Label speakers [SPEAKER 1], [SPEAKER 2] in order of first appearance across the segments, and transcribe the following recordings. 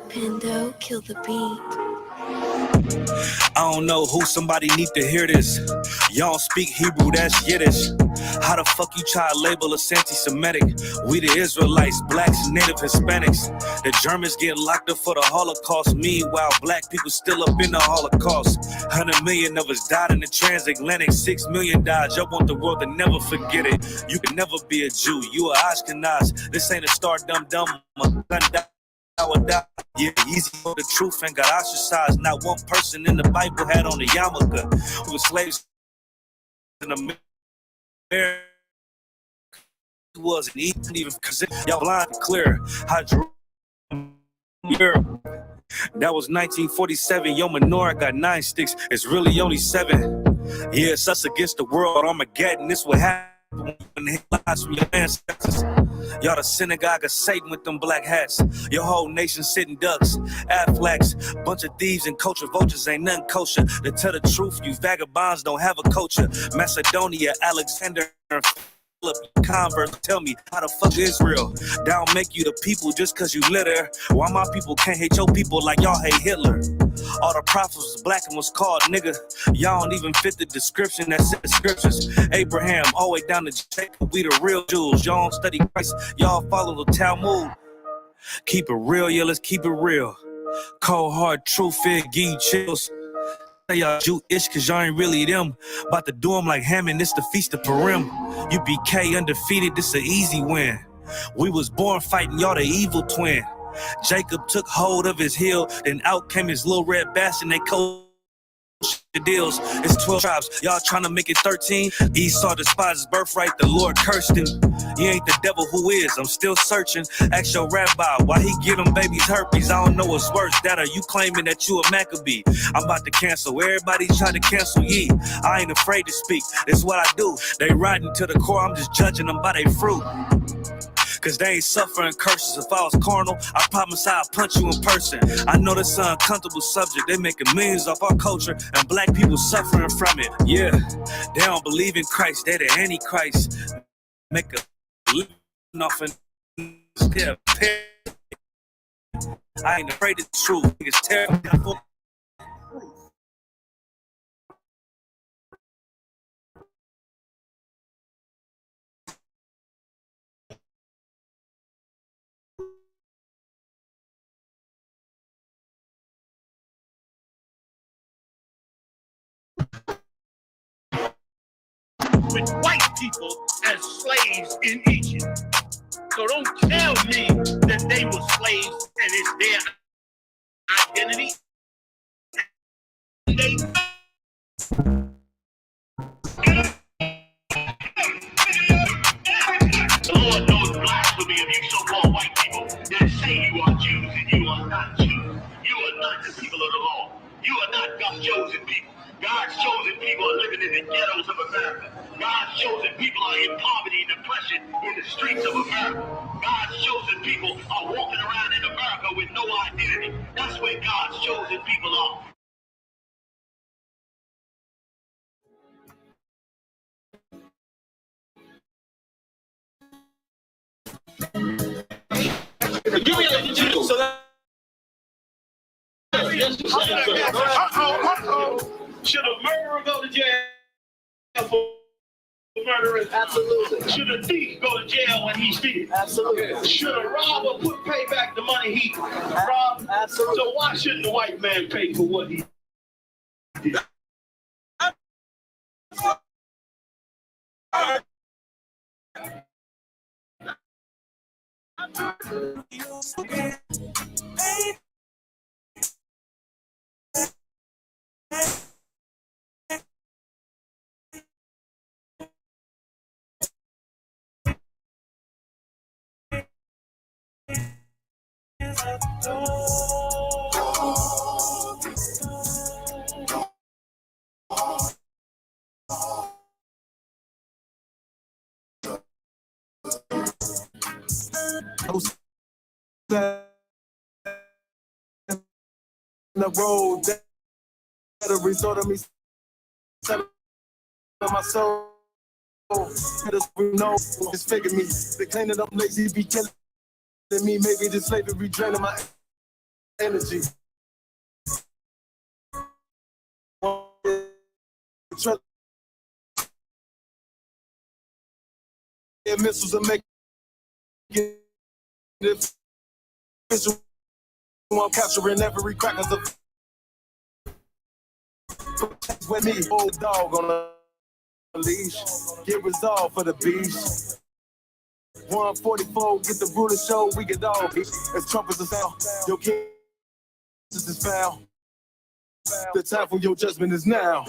[SPEAKER 1] Pando, kill the beat.
[SPEAKER 2] I don't know who, somebody need to hear this. Y'all speak Hebrew, that's Yiddish. How the fuck you try to label us anti-Semitic? We the Israelites, blacks, native Hispanics. The Germans get locked up for the Holocaust. Meanwhile, black people still up in the Holocaust. 100 million of us died in the transatlantic. 6 million died. Y'all want the world to never forget it. You can never be a Jew. You are Ashkenaz. This ain't a star dumb. Yeah, easy for the truth and got ostracized. Not one person in the Bible had on the yarmulke. We were slaves in America. Wasn't even because y'all blind and clear. That was 1947. Yo, menorah got 9 sticks. It's really only 7. Yeah, it's us against the world. Armageddon. This what happened when they lies from your ancestors. Y'all the synagogue of Satan with them black hats. Your whole nation sitting ducks, Aflacs, bunch of thieves and culture vultures ain't nothing kosher. To tell the truth, you vagabonds don't have a culture. Macedonia, Alexander, Converse, tell me how the fuck Israel? That don't make you the people just cause you litter. Why my people can't hate your people like y'all hate Hitler? All the prophets was black and was called nigga. Y'all don't even fit the description that said the scriptures. Abraham, all the way down to Jacob, we the real Jews. Y'all don't study Christ, y'all follow the Talmud. Keep it real, yeah, let's keep it real. Cold hard truth, it give you chills. Y'all Jewish cause y'all ain't really them. About to do them like Hammond, it's the Feast of Purim. UBK undefeated, this an easy win. We was born fighting, y'all the evil twin. Jacob took hold of his heel, then out came his little red bastard and they coached the deals. It's 12 tribes, y'all trying to make it 13. Esau despised his birthright, the Lord cursed him. You ain't the devil, who is? I'm still searching. Ask your rabbi, why he give them babies herpes? I don't know what's worse, that or you claiming that you a Maccabee. I'm about to cancel, everybody try to cancel ye. I ain't afraid to speak, it's what I do. They riding to the core, I'm just judging them by their fruit. Cause they ain't suffering curses. If I was carnal, I promise I'd punch you in person. I know this is an uncomfortable subject. They making millions off our culture and black people suffering from it. Yeah, they don't believe in Christ. They the Antichrist. Make a living off in I ain't afraid of the truth. It's terrible.
[SPEAKER 3] With white people as slaves in Egypt. So don't tell me that they were slaves and it's their identity. The Lord knows blasphemy of you so-called white people that say you are Jews and you are not Jews. You are not the people of the law. You are not God's chosen people. God's chosen people are living in the ghettos of America. God's chosen people are in poverty and depression in the streets of America. God's chosen people are walking around in America with no identity. That's where God's chosen people are. Give me a Jew. So should a murderer go to jail for murdering? Absolutely. Should a thief go to jail when he steals? Absolutely. Should a robber pay back the money he robbed? Absolutely. So why shouldn't the white man pay for what he did?
[SPEAKER 4] The road that a resort of me my soul. It is no, it's figure me. They claim that I'm lazy, be killing than me, maybe this slavery draining my energy. Missiles are making it. I'm capturing every crack of the with me, old dog on a leash. Get resolved for the beast. 144, get the ruler show, we get all beat. As Trump is a sound, your king is found. The time for your judgment is now.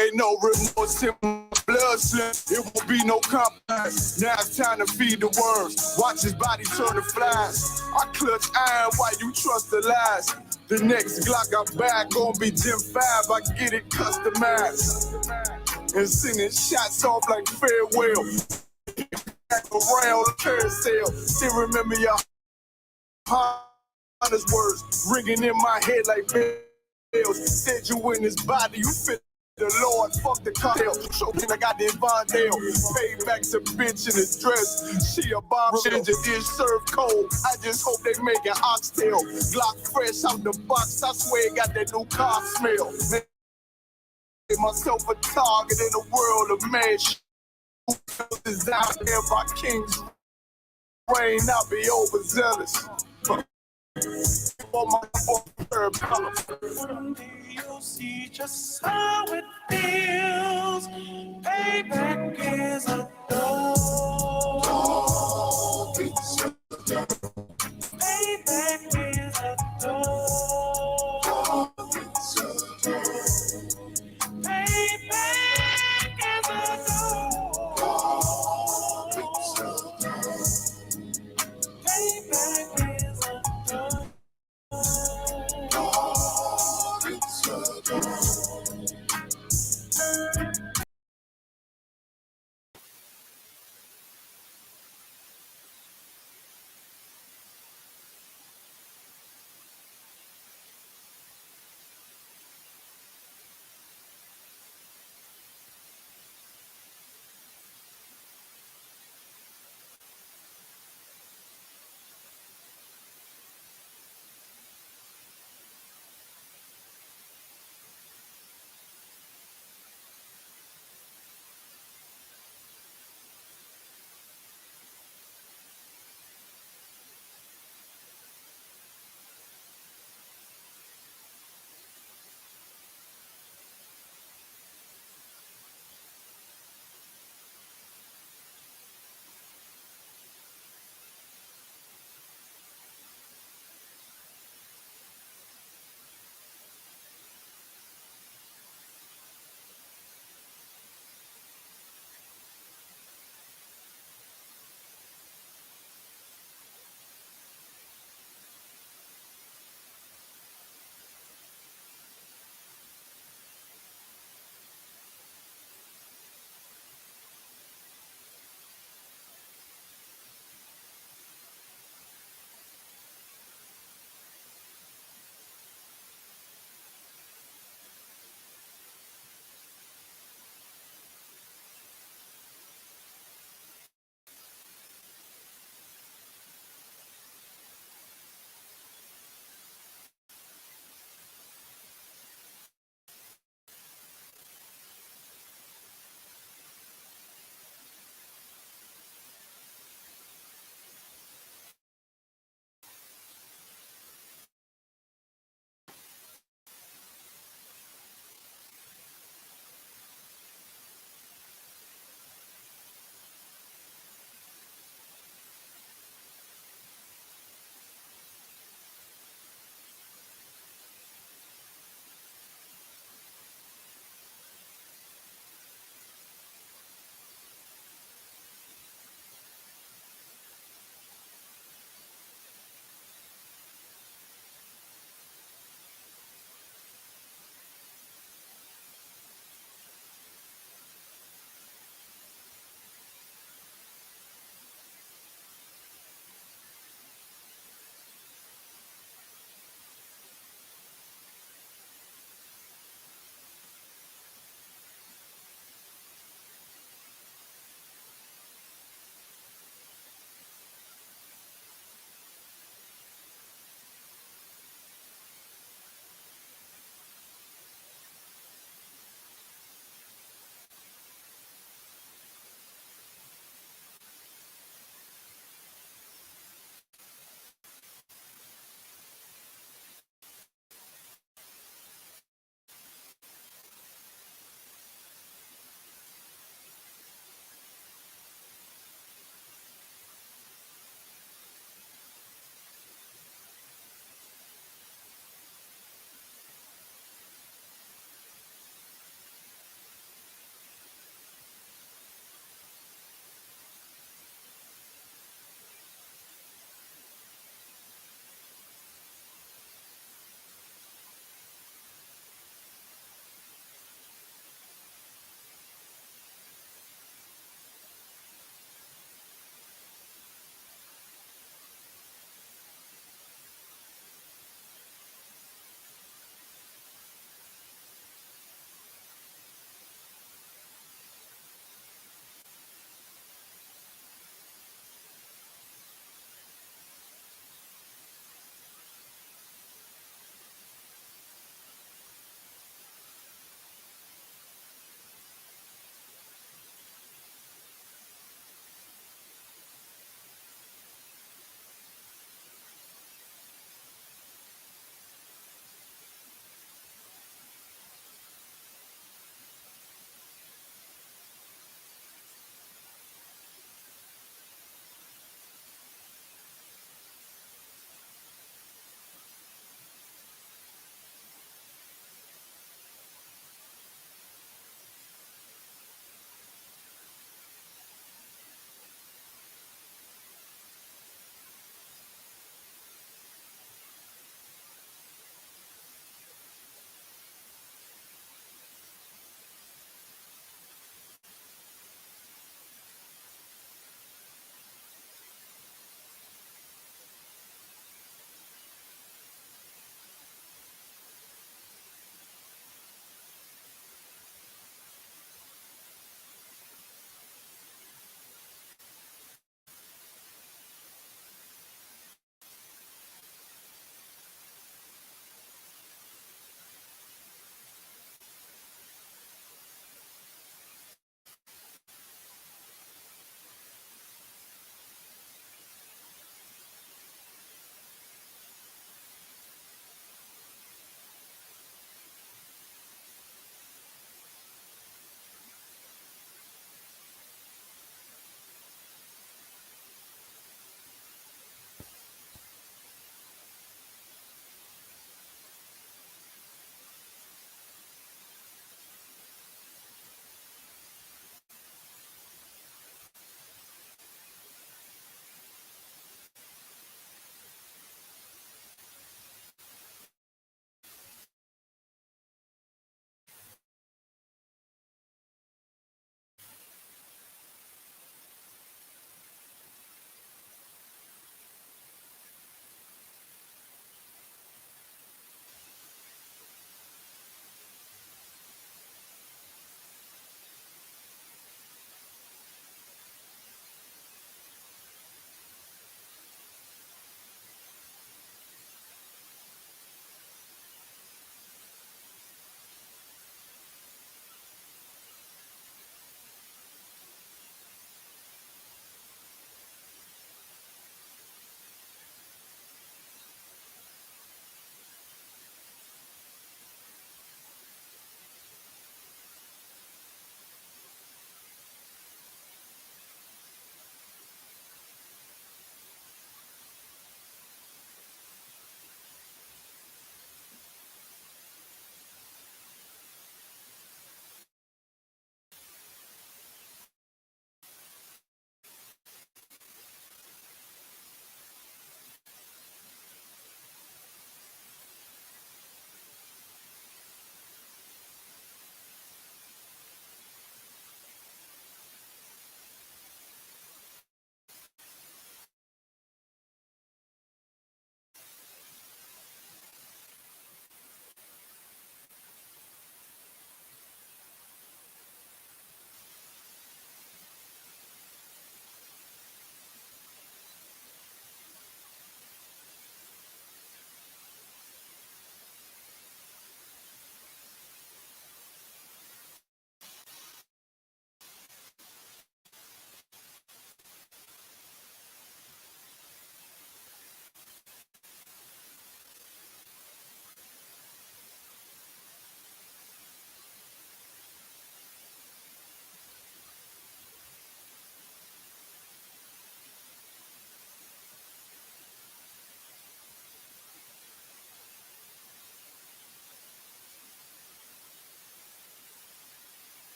[SPEAKER 4] Ain't no remorse in my blood slip. It won't be no compromise. Now it's time to feed the worms. Watch his body turn to flies. I clutch iron while you trust the lies. The next Glock I buy gon' be Gen 5. I get it customized. And sending shots off like farewell. Around the carousel. Still remember your honest words ringing in my head like bells. Said you in his body, you fit the Lord, fuck the cocktail. Choking, I got the Vondale. Payback to bitch in his dress. She a bomb changer, is served cold. I just hope they make an oxtail. Glock fresh out the box, I swear it got that new car smell. Made myself a target in a world of man. Who is out there by kings reign, I'll be overzealous. For my
[SPEAKER 1] someday you'll see just how it feels. Payback is a dog. Payback is a dog. Payback is a dog. Payback is a dog.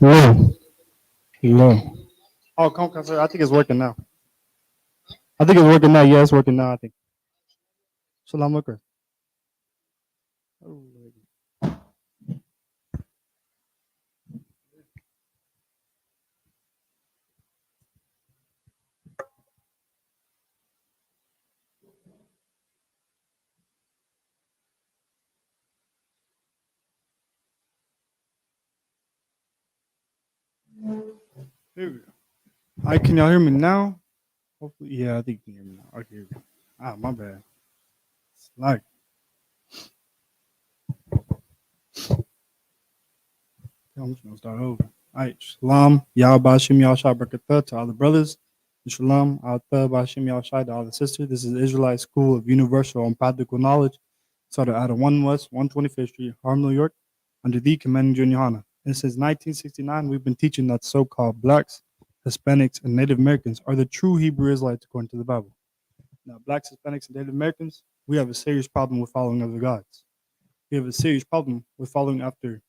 [SPEAKER 5] Hello. Hello. Oh, come, sir. I think it's working now. I think it's working now. Yeah, it's working now. I think. Shalom alaikum. There we go. All right, can y'all hear me now? Hopefully, yeah, I think you can hear me now. Okay, here we go. Ah, my bad. It's like, I'm just gonna start over. All right, shalom, Yah Bashim Yahshai Barakatah to all the brothers, and shalom, Alta Bashim Yahshai to all the sisters. This is the Israelite School of Universal and Practical Knowledge, started out of 1 West 125th Street, Harlem, New York, under the commanding Junior Hana. And since 1969, we've been teaching that so-called blacks, Hispanics, and Native Americans are the true Hebrew Israelites according to the Bible. Now, blacks, Hispanics, and Native Americans, we have a serious problem with following other gods. We have a serious problem with following after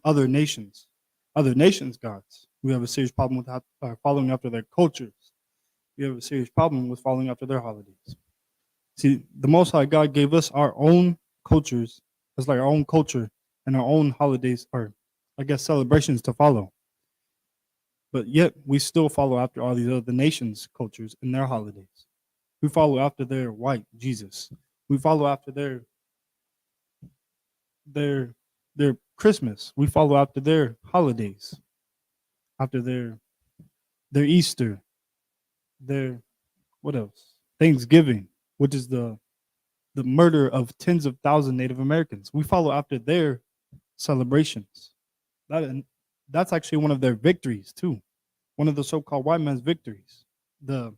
[SPEAKER 5] other nations gods. We have a serious problem with following after their cultures. We have a serious problem with following after their holidays. See, the Most High God gave us our own cultures, it's like our own culture and our own holidays, or I guess celebrations to follow. But yet we still follow after all these other nations' cultures and their holidays. We follow after their white Jesus. We follow after their Christmas. We follow after their holidays, after their Easter, their what else? Thanksgiving, which is the murder of tens of thousands of Native Americans. We follow after their celebrations. That's actually one of their victories too. One of the so-called white man's victories. The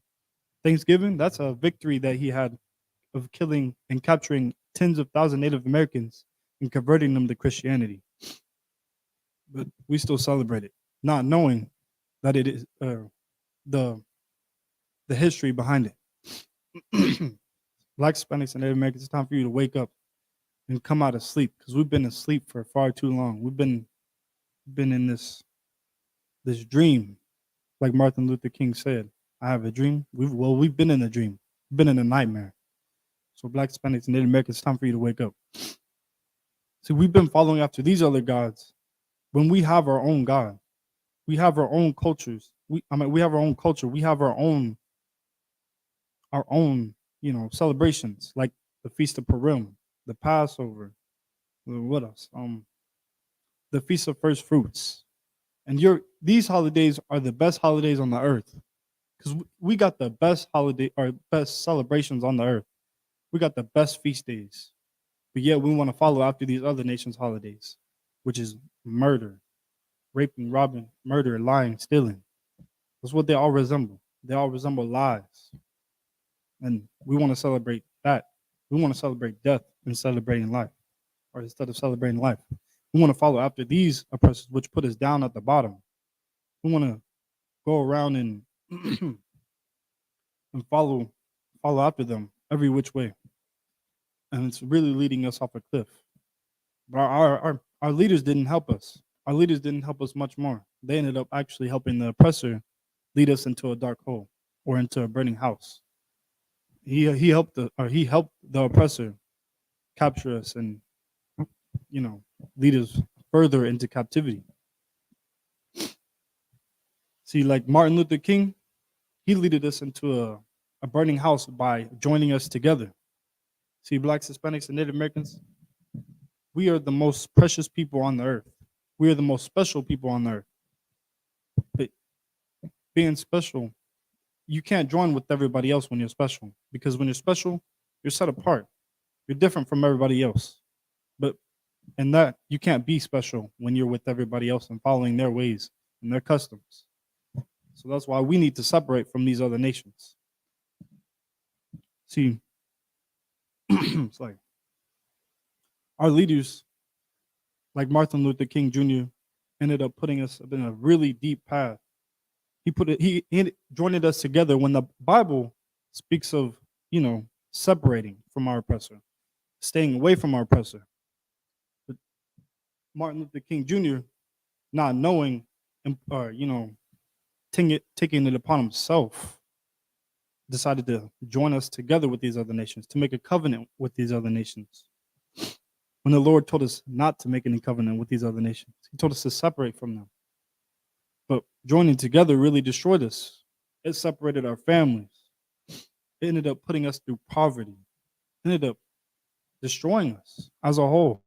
[SPEAKER 5] Thanksgiving, that's a victory that he had of killing and capturing tens of thousands of Native Americans and converting them to Christianity. But we still celebrate it, not knowing that it is the history behind it. Black Hispanics and Native Americans, it's time for you to wake up and come out of sleep, because we've been asleep for far too long. We've been in this dream, like Martin Luther King said. I have a dream. We've been in a dream, been in a nightmare. So Black Hispanics and Native Americans, it's time for you to wake up. See, we've been following after these other gods when we have our own God. We have our own cultures. We have our own culture. We have our own, celebrations, like the Feast of Purim, the Passover, what else? The Feast of First Fruits. And these holidays are the best holidays on the earth, because we got the best holiday or best celebrations on the earth. We got the best feast days, but yet we want to follow after these other nations' holidays, which is murder, raping, robbing, murder, lying, stealing. That's what they all resemble. They all resemble lies. And we want to celebrate that. We want to celebrate death and celebrating life, or instead of celebrating life. We want to follow after these oppressors, which put us down at the bottom. We want to go around and and follow after them every which way, and it's really leading us off a cliff. But our leaders didn't help us. Our leaders didn't help us much more. They ended up actually helping the oppressor lead us into a dark hole or into a burning house. He helped the oppressor capture us and lead us further into captivity. See, like Martin Luther King, he led us into a burning house by joining us together. See, Blacks, Hispanics, and Native Americans, we are the most precious people on the earth. We are the most special people on the earth. But being special, you can't join with everybody else when you're special, because when you're special, you're set apart. You're different from everybody else. But in that, you can't be special when you're with everybody else and following their ways and their customs. So that's why we need to separate from these other nations. See, it's like our leaders, like Martin Luther King Jr., ended up putting us in a really deep path. He joined us together when the Bible speaks of, separating from our oppressor, staying away from our oppressor. But Martin Luther King Jr., not knowing or taking it upon himself, decided to join us together with these other nations, to make a covenant with these other nations. When the Lord told us not to make any covenant with these other nations, He told us to separate from them. But joining together really destroyed us. It separated our families. It ended up putting us through poverty. It ended up destroying us as a whole.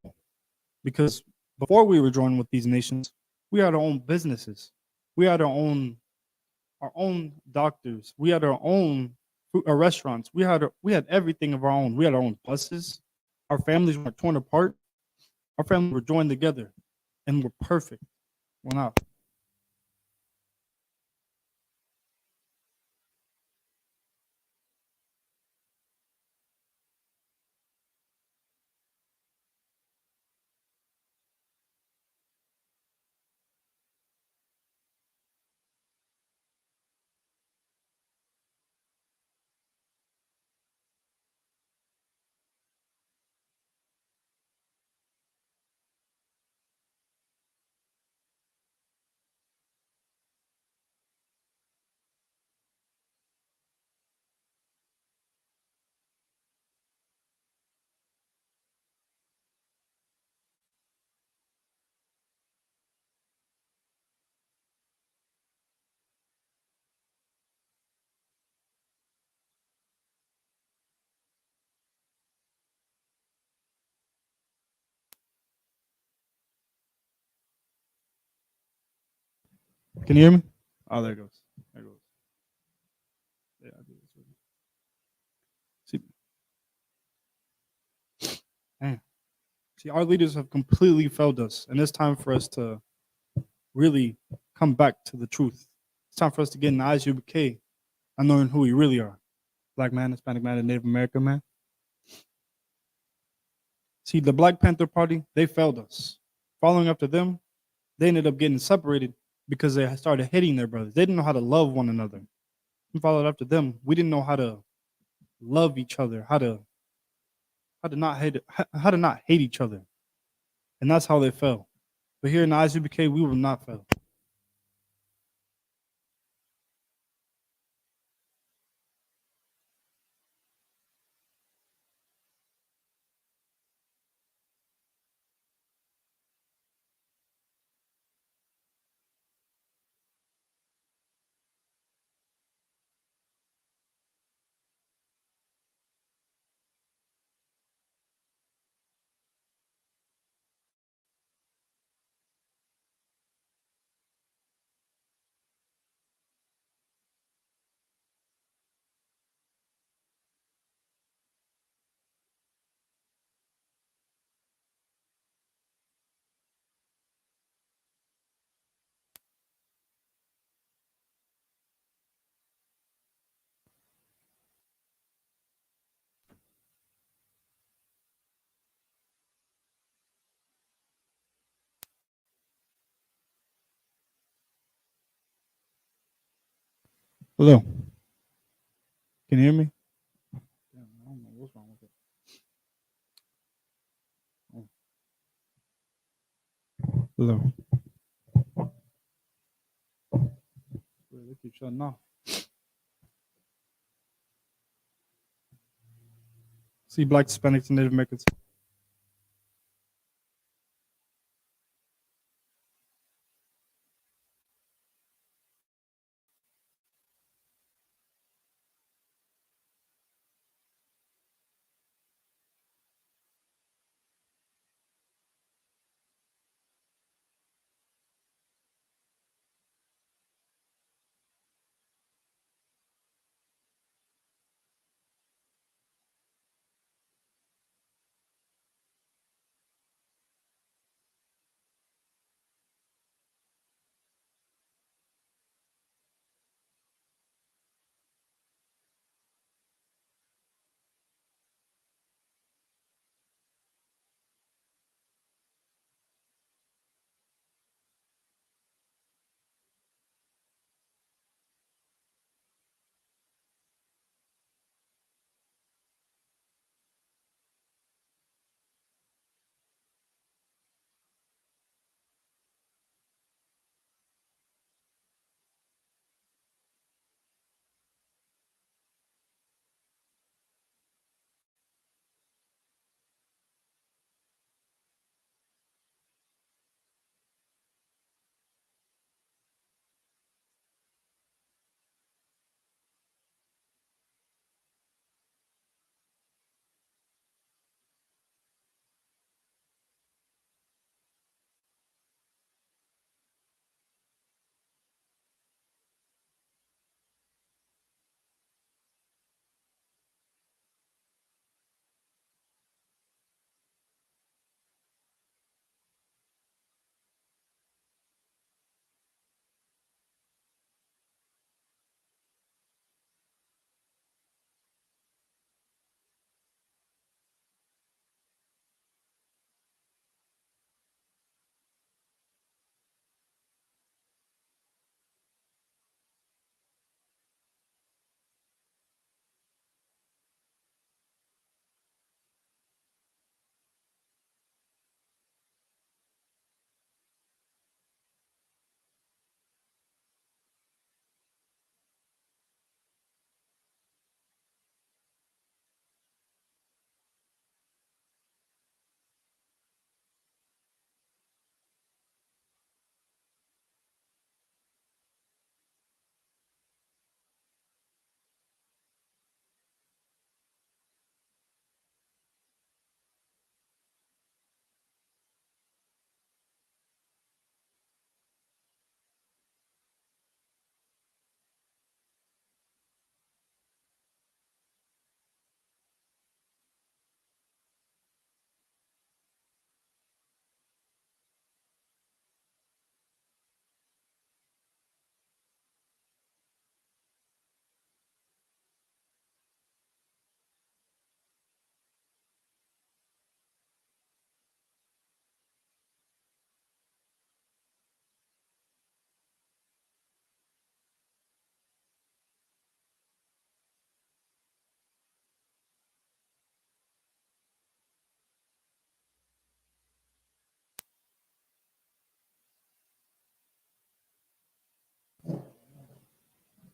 [SPEAKER 5] Because before we were joined with these nations, we had our own businesses. We had our own doctors. We had our restaurants. We had everything of our own. We had our own buses. Our families weren't torn apart. Our families were joined together and were perfect. Well, now, can you hear me? Oh, there it goes. There it goes. Yeah, I do this. See, man, see, our leaders have completely failed us, and it's time for us to really come back to the truth. It's time for us to get in the Isupk and knowing who we really are. Black man, Hispanic man, and Native American man. See, the Black Panther Party, they failed us. Following after them, they ended up getting separated because they started hating their brothers. They didn't know how to love one another. We followed after them. We didn't know how to love each other, how to not hate each other. And that's how they fell. But here in the ISUBK, we will not fail. Hello. Can you hear me? Damn, I don't know what's wrong with it. Oh, hello. They keep shutting off. See, Black, Hispanics, and Native Americans.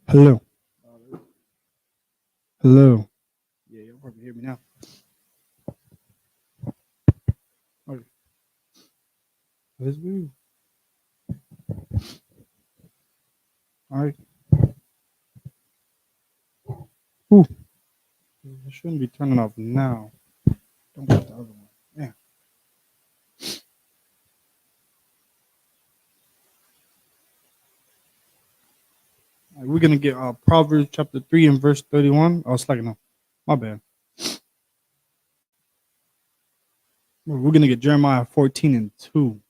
[SPEAKER 5] Hello. Hello. Yeah, y'all probably hear me now. Okay. Let's move. All right. Ooh. I shouldn't be turning off now. Don't put the other one. Yeah. All right, we're gonna get Proverbs chapter 3 and verse 31. Oh, it's like no. My bad. We're gonna get Jeremiah 14 and 2.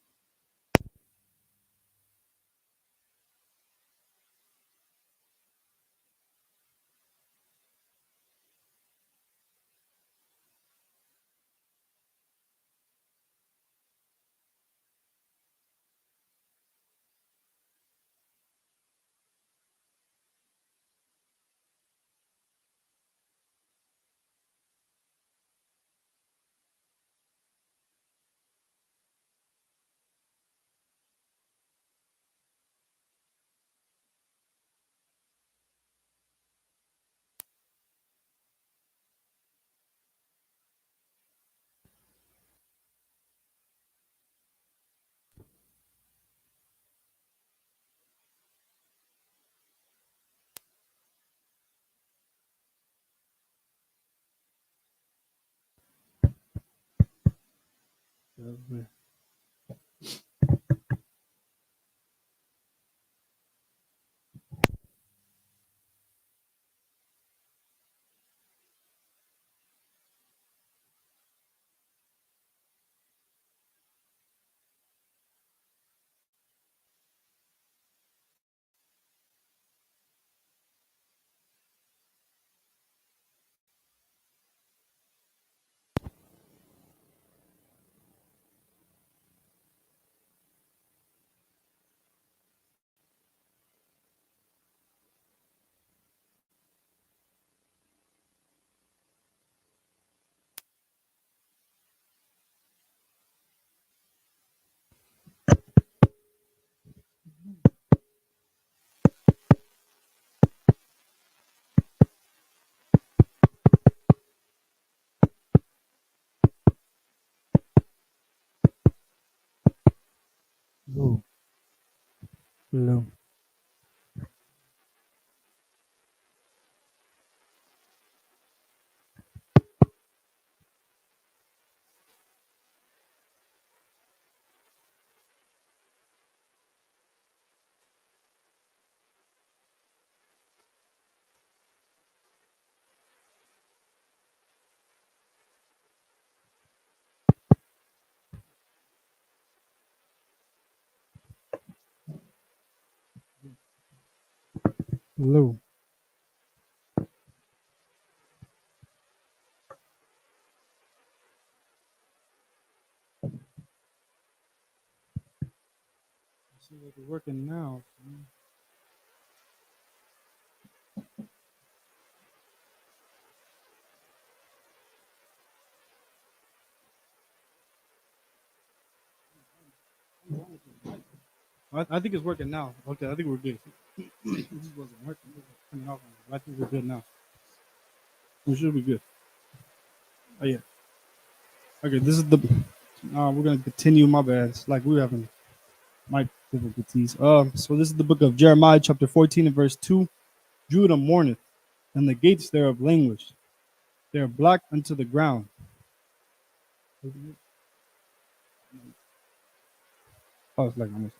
[SPEAKER 5] Hello. Hello. Hello. Seems like it's working now. I think it's working now. Okay, I think we're good. This wasn't working. It was turning off. I think we're good now. We should be good. Oh yeah. Okay, this is the. We're gonna continue. My bad. It's like we're having mic difficulties. So this is the book of Jeremiah, chapter 14 and verse 2. Judah mourneth, and the gates thereof languish. They are black unto the ground. Oh, it's like almost.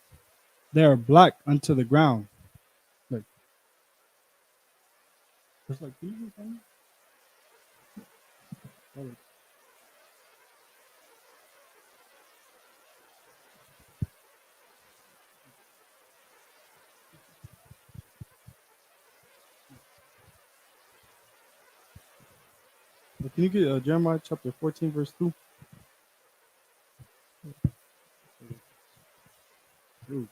[SPEAKER 5] They are black unto the ground. Like it's like. Can you hear something? Oh, can you get Jeremiah chapter 14 verse 2? Here we go.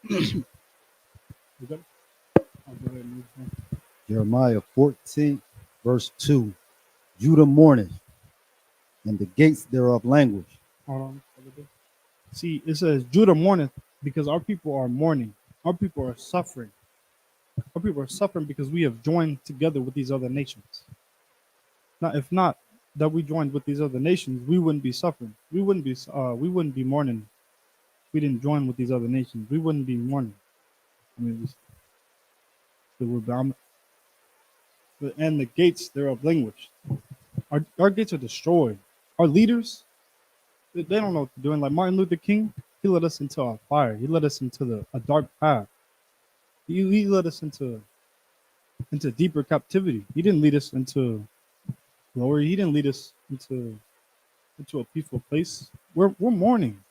[SPEAKER 5] You got it? I'll go ahead and move on.
[SPEAKER 6] Jeremiah 14, verse 2. Judah mourneth, and the gates thereof languish.
[SPEAKER 5] Hold on. See, it says Judah mourneth because our people are mourning. Our people are suffering. Our people are suffering because we have joined together with these other nations. Now, if not that we joined with these other nations, we wouldn't be suffering. We wouldn't be mourning. If we didn't join with these other nations, we wouldn't be mourning. I mean, we're bound. And the gates thereof languish. Our gates are destroyed. Our leaders, they don't know what they're doing. Like Martin Luther King, he led us into a fire. He led us into a dark path. He led us into deeper captivity. He didn't lead us into glory. He didn't lead us into a peaceful place. We're mourning.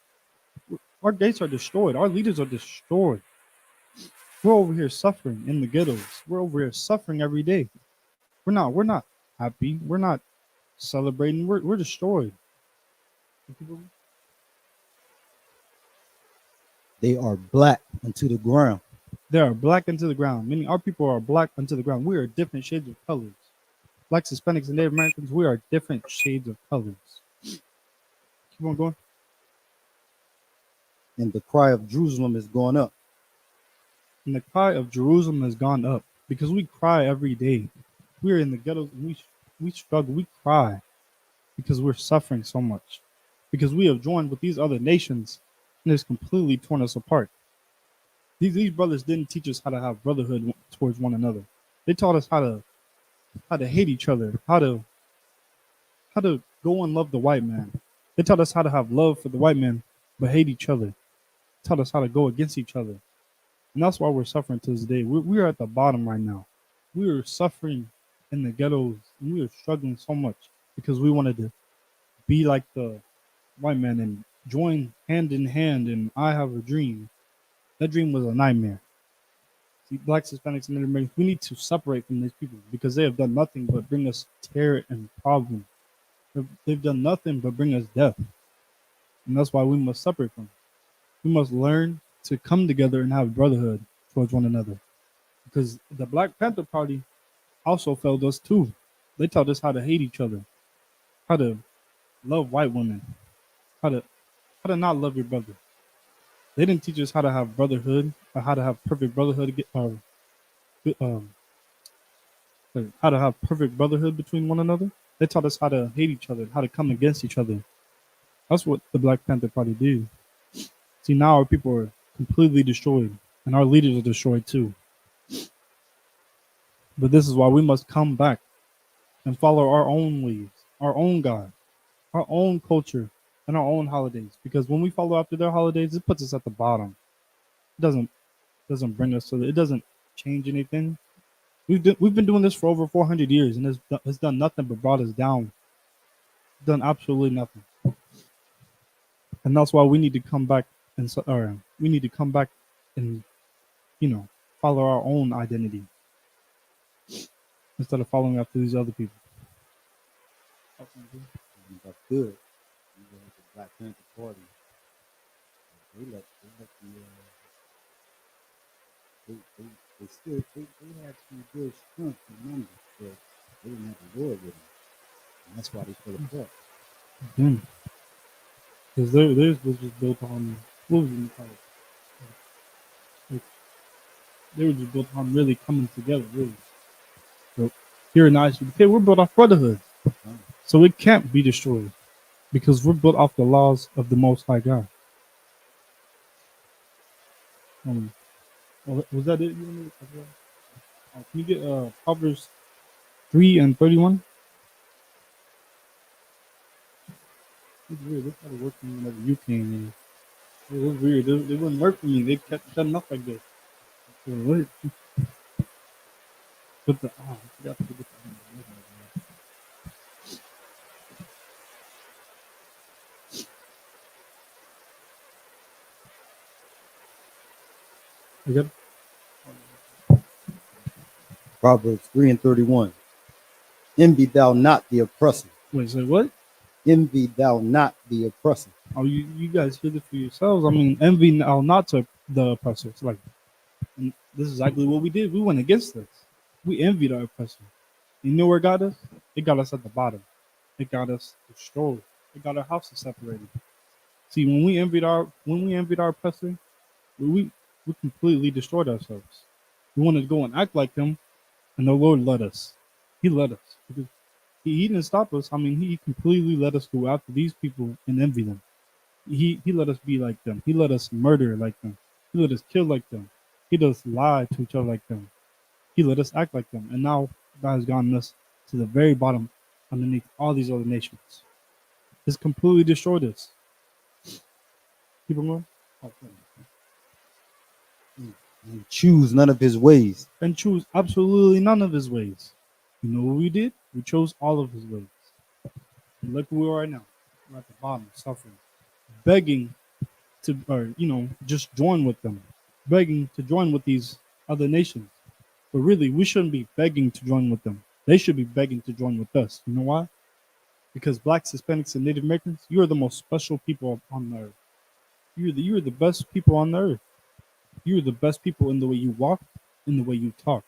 [SPEAKER 5] Our gates are destroyed. Our leaders are destroyed. We're over here suffering in the ghettos. We're over here suffering every day. We're not happy. We're not celebrating. We're destroyed.
[SPEAKER 6] They are black unto the ground.
[SPEAKER 5] They are black into the ground, meaning our people are black unto the ground. We are different shades of colors. Blacks, Hispanics, and Native Americans, we are different shades of colors. Keep on going.
[SPEAKER 6] And the cry of Jerusalem is going up.
[SPEAKER 5] And the cry of Jerusalem has gone up because we cry every day. We're in the ghettos and we struggle. We cry because we're suffering so much. Because we have joined with these other nations and it's completely torn us apart. These brothers didn't teach us how to have brotherhood towards one another. They taught us how to hate each other, how to go and love the white man. They taught us how to have love for the white man, but hate each other. They taught us how to go against each other. And that's why we're suffering to this day. We're at the bottom right now. We are suffering in the ghettos and we are struggling so much because we wanted to be like the white man and join hand in hand and I have a dream. That dream was a nightmare. See, blacks, Hispanics, and Native Americans, we need to separate from these people because they have done nothing but bring us terror and problems. They've done nothing but bring us death. And that's why we must separate from them. We must learn to come together and have brotherhood towards one another. Because the Black Panther Party also failed us too. They taught us how to hate each other, how to love white women, how to not love your brother. They didn't teach us how to have brotherhood or how to have perfect brotherhood or how to have perfect brotherhood between one another. They taught us how to hate each other, how to come against each other. That's what the Black Panther Party did. See, now our people are completely destroyed and our leaders are destroyed too. But this is why we must come back and follow our own ways, our own God, our own culture, and our own holidays. Because when we follow after their holidays, it puts us at the bottom. It doesn't bring us it doesn't change anything. We've been doing this for over 400 years, and it's done nothing but brought us down. It's done absolutely nothing. And that's why we need to come back and follow our own identity instead of following after these other people.
[SPEAKER 6] That's good. The Black Panther Party. They still had some good strength and numbers, but they didn't have the Lord with them. And that's why they fell apart.
[SPEAKER 5] Because theirs was just built on what was it called? They were just built on really coming together, really. So here in Isupk, we're built off brotherhood. So it can't be destroyed because we're built off the laws of the Most High God. Was that it? Can you get Proverbs 3 and 31? It's weird. They started working whenever you came in. It was weird. They wouldn't work for me. They kept shutting up like this. So what? But I forgot to get the. You got it?
[SPEAKER 6] Proverbs 3 and 31. Envy thou not the oppressor.
[SPEAKER 5] Wait, say what?
[SPEAKER 6] Envy thou not the oppressor.
[SPEAKER 5] Oh, you guys hear this for yourselves. I mean, envy now not to the oppressor. It's like, and this is exactly what we did. We went against this. We envied our oppressor. You know where it got us? It got us at the bottom. It got us destroyed. It got our houses separated. See, when we envied our oppressor, we we completely destroyed ourselves. We wanted to go and act like them, and the Lord let us. He let us because he didn't stop us. I mean, he completely let us go after these people and envy them. He let us be like them. He let us murder like them. He let us kill like them. He let us lie to each other like them. He let us act like them. And now God has gotten us to the very bottom underneath all these other nations. It's completely destroyed us. Keep on going. Okay.
[SPEAKER 6] And choose none of his ways.
[SPEAKER 5] And choose absolutely none of his ways. You know what we did? We chose all of his ways. And look where we are right now. We're at the bottom, suffering, begging to, or just join with them, begging to join with these other nations. But really, we shouldn't be begging to join with them. They should be begging to join with us. You know why? Because blacks, Hispanics, and Native Americans, you are the most special people on the earth. You're the best people on the earth. You're the best people in the way you walk, in the way you talk,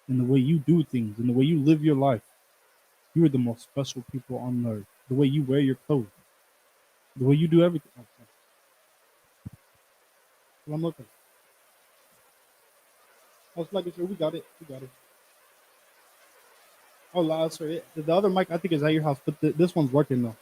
[SPEAKER 5] in the way you do things, in the way you live your life. You are the most special people on earth. The way you wear your clothes, the way you do everything. Okay. Well, I'm looking. I was like, sure, we got it. We got it. Oh, loud, sorry. The other mic, I think, is at your house, but this one's working though.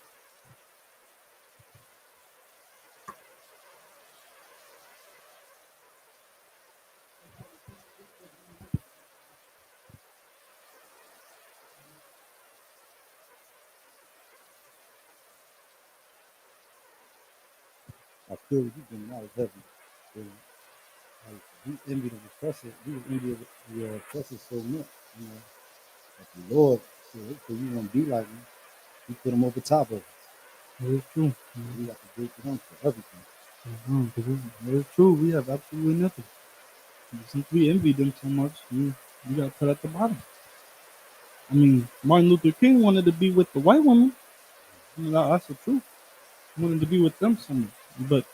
[SPEAKER 6] I feel you've been out of heaven. So, like, we envy the oppressor. We envy the oppressor so much, you know. But the Lord said, "So you want to be like me? You put him over top of us.
[SPEAKER 5] That is true.
[SPEAKER 6] We have to go to him for everything."
[SPEAKER 5] That is true. We have absolutely nothing. Since we envy them so much, we got put at the bottom. I mean, Martin Luther King wanted to be with the white woman. I mean, that's the truth. He wanted to be with them so much. But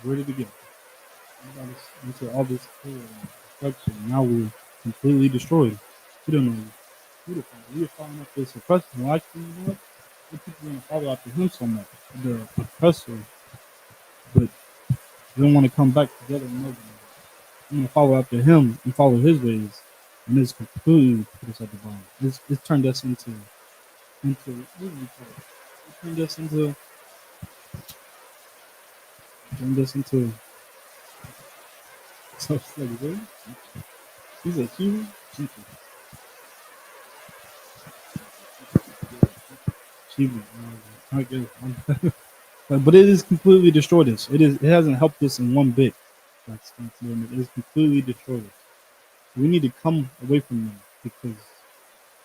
[SPEAKER 5] where did it begin? We got us into all this destruction. Now we're completely destroyed. We don't know who to follow. We are following up this oppressor. Well, actually, you know what? The people want to follow after him so much. The oppressor. But they don't want to come back together and love him. I'm going to follow after him and follow his ways. And it's completely put us at the bottom. It's turned us into what do we call it? It turned us into so it's like what? He's a human. Achievement. I guess. But it is completely destroyed us. It hasn't helped us in one bit. It is completely destroyed us. We need to come away from them because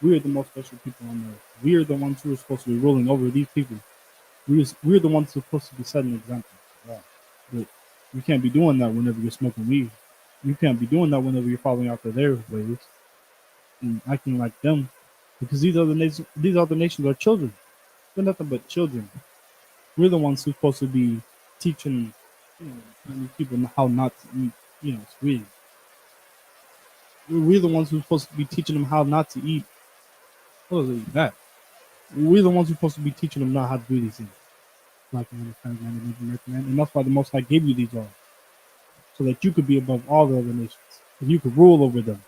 [SPEAKER 5] we are the most special people on earth. We are the ones who are supposed to be ruling over these people. We're the ones who are supposed to be setting an example.
[SPEAKER 6] Right.
[SPEAKER 5] But you can't be doing that whenever you're smoking weed. You can't be doing that whenever you're following after their ways and acting like them, because these other nations are children. They're nothing but children. We're the ones who's supposed to be teaching, Chinese people how not to eat, Swede. We're the ones who's supposed to be teaching them how not to eat. What is it? That. We're the ones who's supposed to be teaching them not how to do these things. Black man, Hispanic man, Native American man, and that's why the Most High gave you these laws, so that you could be above all the other nations, and you could rule over them,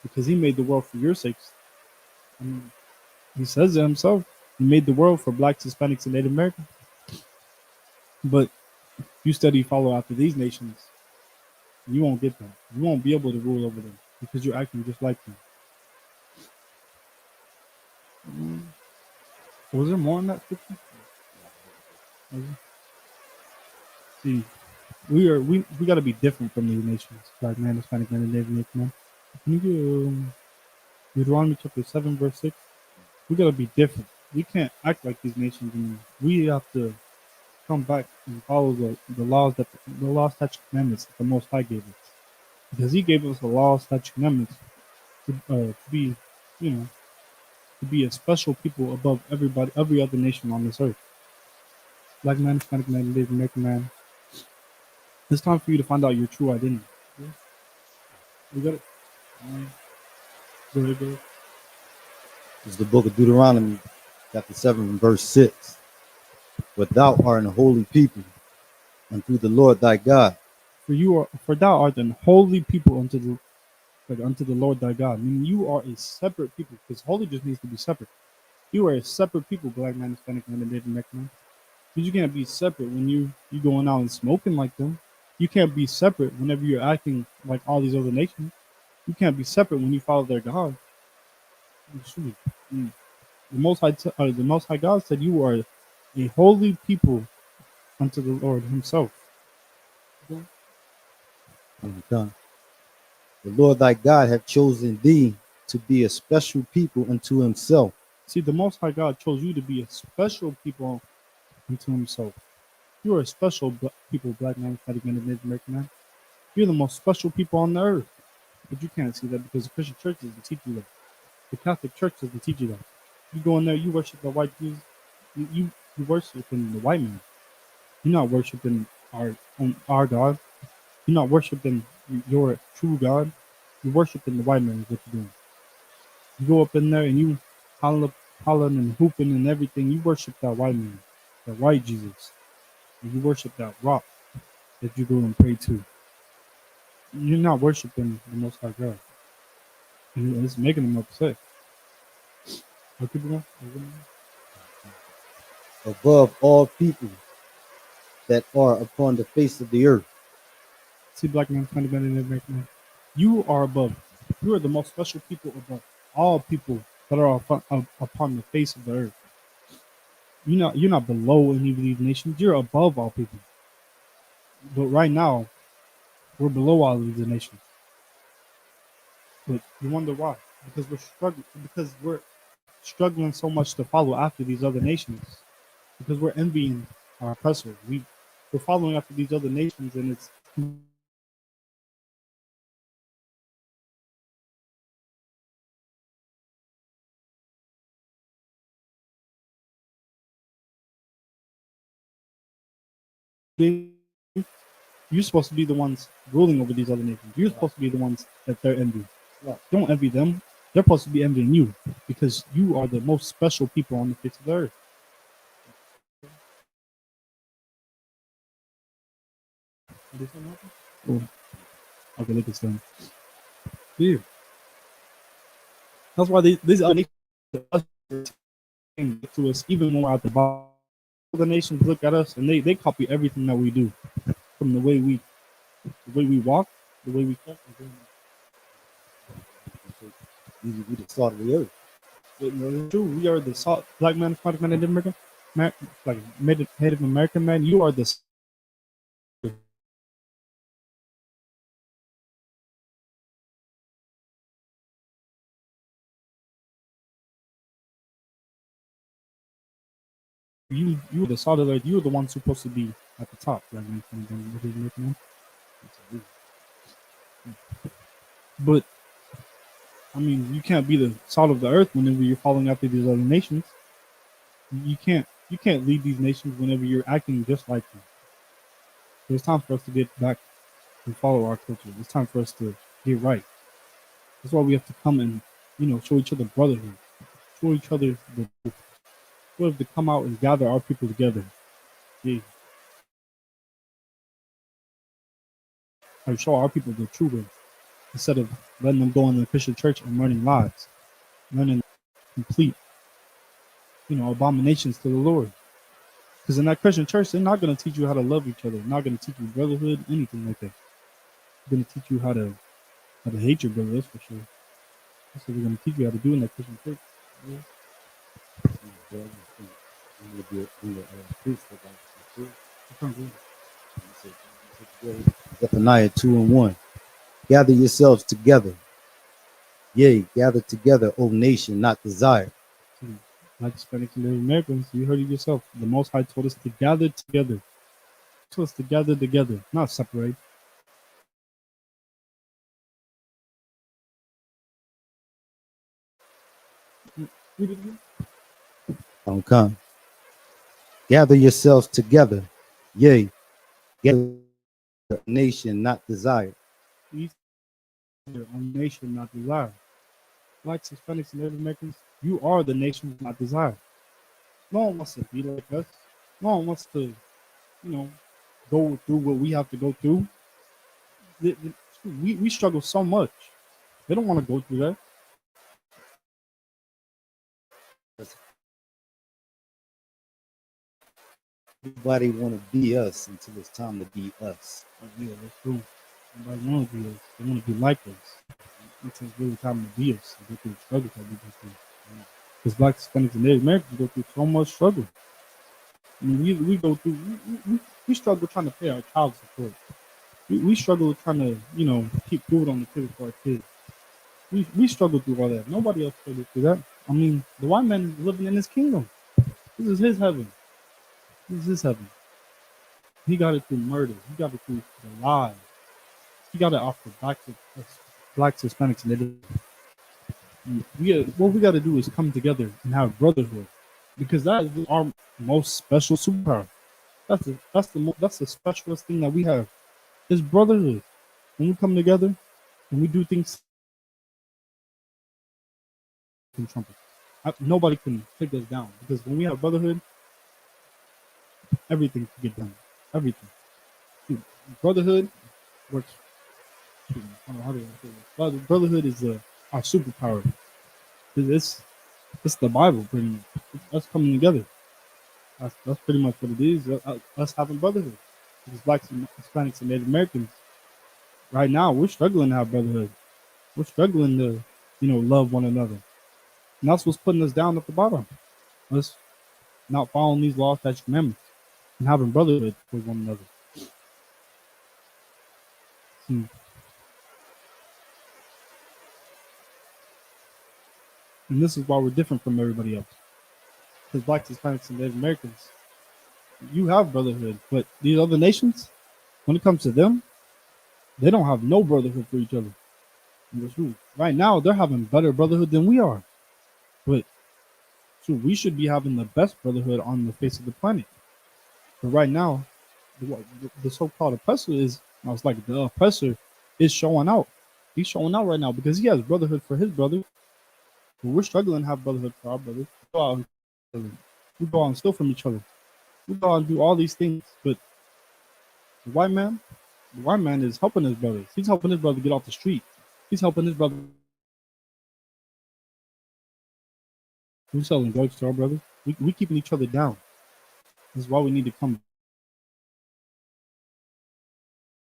[SPEAKER 5] because He made the world for your sakes. I mean, He says it Himself. He made the world for blacks, Hispanics, and Native Americans. But you study follow after these nations, you won't get them. You won't be able to rule over them because you're acting just like them. Was there more in that scripture? See, we got to be different from these nations. Black man, Hispanic man, and Native American man. Can you do Deuteronomy chapter 7, verse 6? We got to be different. We can't act like these nations anymore. We have to come back and follow the laws the law, statute, commandments that the Most High gave us, because He gave us the law, statute, commandments to be, you know, to be a special people above everybody, every other nation on this earth. Black man, Hispanic man, Native American man. It's time for you to find out your true identity. You got it? Go ahead, go ahead.
[SPEAKER 6] It's the book of Deuteronomy, chapter 7, verse 6. But thou art an holy people unto the Lord thy God.
[SPEAKER 5] For thou art an holy people unto the Lord thy God. Meaning you are a separate people, because holy just means to be separate. You are a separate people, black man, Hispanic man, and Native American man. Because you can't be separate when you going out and smoking like them. You can't be separate whenever you're acting like all these other nations. You can't be separate when you follow their God. Shoot. The Most High God said you are a holy people unto the Lord Himself.
[SPEAKER 6] The Lord thy God hath chosen thee to be a special people unto himself.
[SPEAKER 5] See, the Most High God chose you to be a special people unto Himself. You are a special people, black man, Hispanic man, and Native American man. You're the most special people on the earth. But you can't see that because the Christian church doesn't teach you that. The Catholic Church doesn't teach you that. You go in there, you worship the white Jesus. You worshiping the white man. You're not worshiping our God. You're not worshiping your true God. You're worshiping the white man is what you're doing. You go up in there and you hollering and hooping and everything. You worship that white man, that white Jesus. And you worship that rock that you go and pray to. You're not worshiping the Most High God. And it's making them upset. What people going?
[SPEAKER 6] Above all people that are upon the face of the earth.
[SPEAKER 5] See, black man, Hispanic man, and Native man. You are above. You are the most special people above all people that are upon the face of the earth. You're not below any of these nations. You're above all people. But right now, we're below all of these nations. But you wonder why? Because we're struggling so much to follow after these other nations. Because we're envying our oppressor. We're following after these other nations, and it's you're supposed to be the ones ruling over these other nations. You're supposed to be the ones that they're envying. Don't envy them. They're supposed to be envying you because you are the most special people on the face of the earth. Oh, okay, look at them. Yeah. That's why these other nations to us even when we're at the bottom. Other nations look at us and they copy everything that we do, from the way we walk, the way we talk.
[SPEAKER 6] We the salt of the earth.
[SPEAKER 5] It's true. We are the salt, black man, Hispanic man, Native American, like Native American man. You are the you are the salt of the earth. You are the ones supposed to be at the top, black man, Hispanic man, Native American man. But I mean, you can't be the salt of the earth whenever you're following after these other nations. You can't lead these nations whenever you're acting just like them. So it's time for us to get back and follow our culture. It's time for us to get right. That's why we have to come and show each other brotherhood, show each other we have to come out and gather our people together. Yeah, and show our people the true way instead of letting them go in the Christian church and learning lies, learning complete abominations to the Lord. Because in that Christian church, they're not going to teach you how to love each other. They're not going to teach you brotherhood, anything like that. They're going to teach you how to hate your brother. That's for sure. That's what they're going to teach you how to do in that Christian church.
[SPEAKER 6] Zephaniah 2:1. Gather yourselves together. Yea, gather together, O nation, not desire.
[SPEAKER 5] Like Hispanics and Native Americans, you heard it yourself. The Most High told us to gather together. He told us to gather together, not separate. Read it again.
[SPEAKER 6] Don't come. Gather yourselves together. Yea, gather a nation not desired.
[SPEAKER 5] Each their own nation not desired. Blacks, Hispanics, and Native Americans, you are the nation not desired. No one wants to be like us. No one wants to, go through what we have to go through. We struggle so much. They don't want to go through that.
[SPEAKER 6] Everybody want to be us until it's time to be us.
[SPEAKER 5] Yeah, that's true. Nobody want to be us. They want to be like us. Until it's really time to be us. Go through the struggles that we go through. Because Blacks, Hispanics, and Native Americans go through so much struggle. I mean, we go through, we struggle trying to pay our child support. We struggle trying to, keep food on the table for our kids. We struggle through all that. Nobody else struggles through that. I mean, the white man is living in his kingdom. This is his heaven. This is his heaven. He got it through murder. He got it through the lies. He got it off the blacks, Hispanics, and what we got to do is come together and have brotherhood, because that is our most special superpower. That's the specialist thing that we have is brotherhood. When we come together and we do things, nobody can take us down, because when we have brotherhood, everything can get done. Everything. Dude, brotherhood works. I don't know how to say this. Brotherhood is our superpower. It's the Bible, pretty much. It's us coming together. That's pretty much what it is. Us having brotherhood. Because blacks, Hispanics, and Native Americans, right now, we're struggling to have brotherhood. We're struggling to, love one another. And that's what's putting us down at the bottom. Us not following these laws, statutes, commandments, and having brotherhood with one another. And this is why we're different from everybody else. Because blacks, Hispanics, and Native Americans, you have brotherhood, but these other nations, when it comes to them, they don't have no brotherhood for each other. Right now, they're having better brotherhood than we are. But so we should be having the best brotherhood on the face of the planet. But right now, the so-called oppressor is, I was like, the oppressor is showing out. He's showing out right now because he has brotherhood for his brother. But we're struggling to have brotherhood for our brothers. We go out and steal from each other. We go out and do all these things. But the white man is helping his brothers. He's helping his brother get off the street. He's helping his brother. We're selling drugs to our brothers. We keeping each other down. This is why we need to come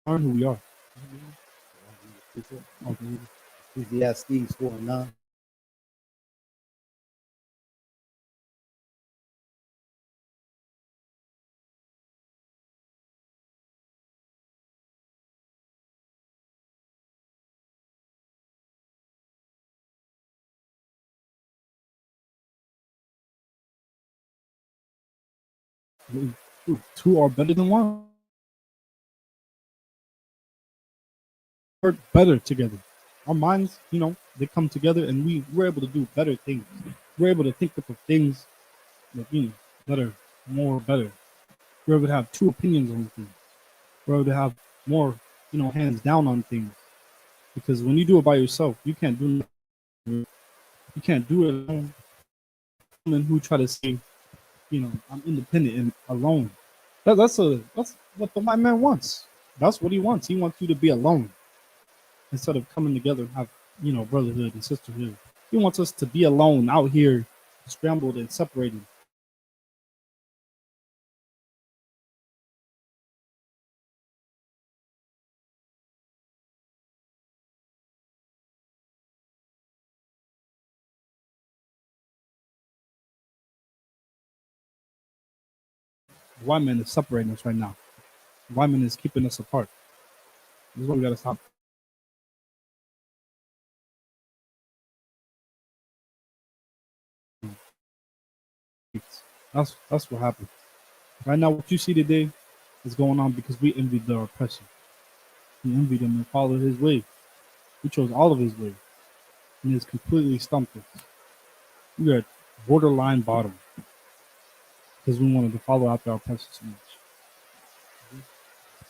[SPEAKER 5] learn who we are.
[SPEAKER 6] Ecclesiastes 4:9.
[SPEAKER 5] Two are better than one. Work better together. Our minds, they come together and we're able to do better things. We're able to think up of things that are more better. We're able to have two opinions on things. We're able to have more, hands down on things. Because when you do it by yourself, you can't do it. You can't do it alone. Women who try to say, I'm independent and alone. That's what the white man wants. That's what he wants. He wants you to be alone instead of coming together and have, brotherhood and sisterhood. He wants us to be alone out here, scrambled and separated. The white man is separating us right now. The white man is keeping us apart. This is what we gotta stop. That's what happened. Right now, what you see today is going on because we envied the oppressor. We envied him and followed his way. We chose all of his way, and it's completely stumped us. We were at borderline bottom because we wanted to follow after our oppressors so much.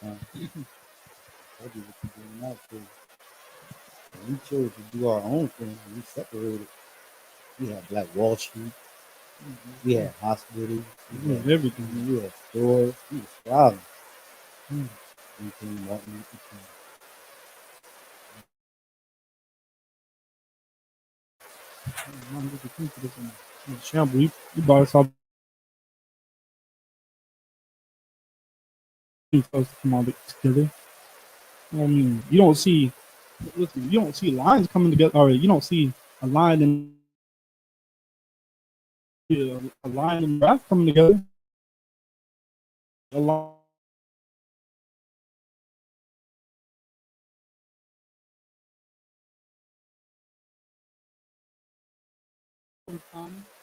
[SPEAKER 6] Told you what you're doing now. So we chose to do our own thing. We separated. We had Black Wall Street. We had hospitals.
[SPEAKER 5] We had everything.
[SPEAKER 6] We had stores. We was thriving.
[SPEAKER 5] Mm.
[SPEAKER 6] We came Martin Luther King.
[SPEAKER 5] Martin Luther King put us in a shambles. He brought us all to come all together. I mean, you don't see, listen, you don't see lines coming together, or you don't see a line and a line and rap coming together. A line.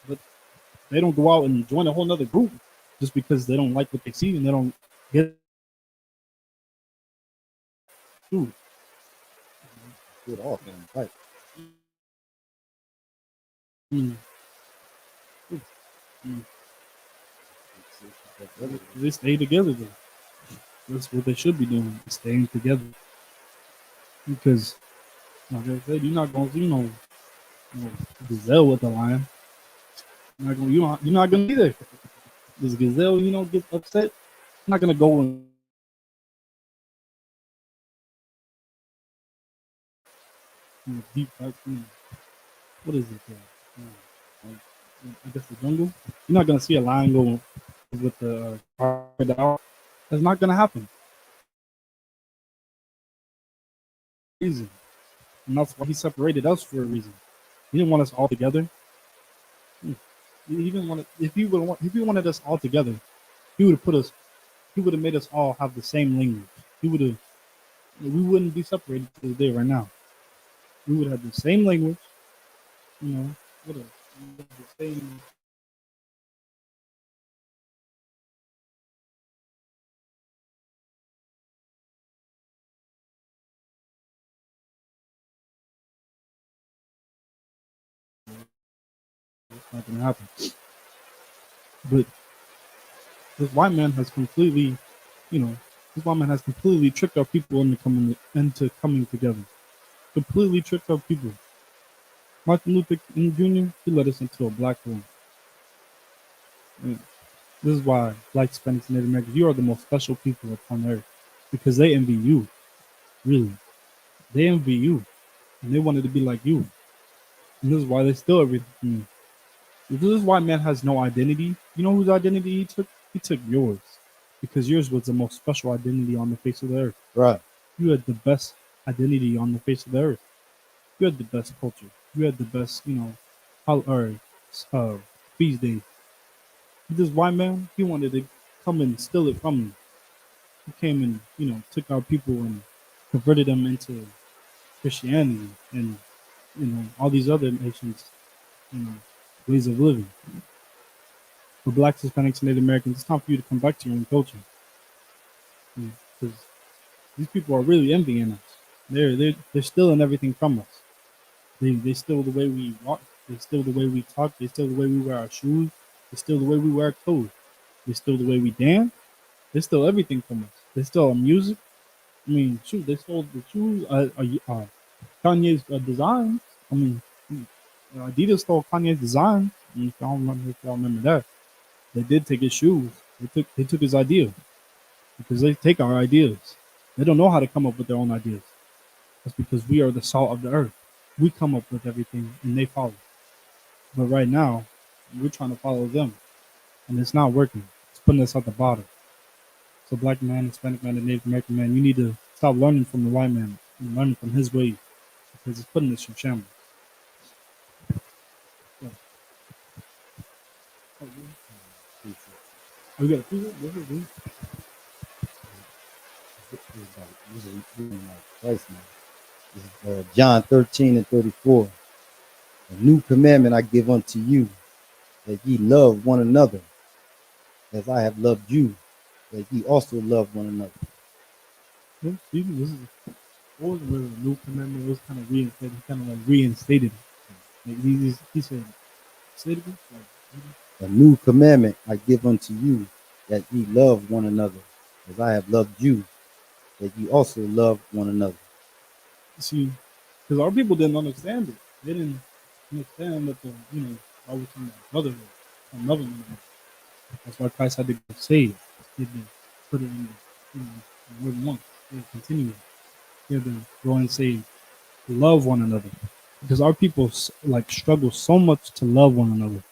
[SPEAKER 5] But they don't go out and join a whole nother group just because they don't like what they see and they don't get through.
[SPEAKER 6] Do it all in fight.
[SPEAKER 5] Mm. They stay together though. That's what they should be doing, staying together. Because like I said, you're not gonna see no gazelle with the lion. You're not gonna be there. This gazelle, get upset. You're not gonna go and deep dark. What is it? I guess the jungle. You're not gonna see a lion go with the crocodile. That's not gonna happen. Reason, and that's why he separated us for a reason. He didn't want us all together. He didn't want it. If he wanted us all together, he would have put us. He would have made us all have the same language. He would have. We wouldn't be separated to the day right now. We would have the same language. What else? The same. It's not gonna happen. But this white man has completely, this white man has completely tricked our people into coming together. Completely tricked our people. Martin Luther King Jr. He led us into a black hole. This is why Black Hispanics and Native Americans, you are the most special people upon earth because they envy you. Really, they envy you, and they wanted to be like you. And this is why they steal everything from you. This is why man has no identity. You know whose identity he took? He took yours, because yours was the most special identity on the face of the earth.
[SPEAKER 6] Right. You
[SPEAKER 5] had the best identity on the face of the earth. You had the best culture. You had the best, feast days. This white man, he wanted to come and steal it from you. He came and, took our people and converted them into Christianity and, all these other nations, ways of living. For Blacks, Hispanics, and Native Americans, it's time for you to come back to your own culture. Because these people are really envying us. They're stealing everything from us. They steal the way we walk. They steal the way we talk. They steal the way we wear our shoes. They steal the way we wear clothes. They steal the way we dance. They steal everything from us. They steal our music. I mean, shoot, they stole the shoes. Kanye's designs. I mean, Adidas stole Kanye's design. If y'all remember that. They did take his shoes. They took his idea because they take our ideas. They don't know how to come up with their own ideas. That's because we are the salt of the earth. We come up with everything and they follow. But right now, we're trying to follow them, and it's not working. It's putting us at the bottom. So, Black man, Hispanic man, and Native American man, you need to stop learning from the white man and learning from his ways because it's putting us in shambles. Yeah. Oh, you got a pizza? This
[SPEAKER 6] is like Christ, man. This is John 13:34. A new commandment I give unto you, that ye love one another, as I have loved you, that ye also love one another.
[SPEAKER 5] is what was the new commandment? It was kind of reinstated. He said, Say it again.
[SPEAKER 6] A new commandment I give unto you, that ye love one another, as I have loved you, that ye also love one another.
[SPEAKER 5] See, because our people didn't understand it. They didn't understand that I was talking about brotherhood and loving one another. That's why Christ had to go save. He had to put it in the word once. He had to continue it. He had to go and say, love one another. Because our people like struggle so much to love one another.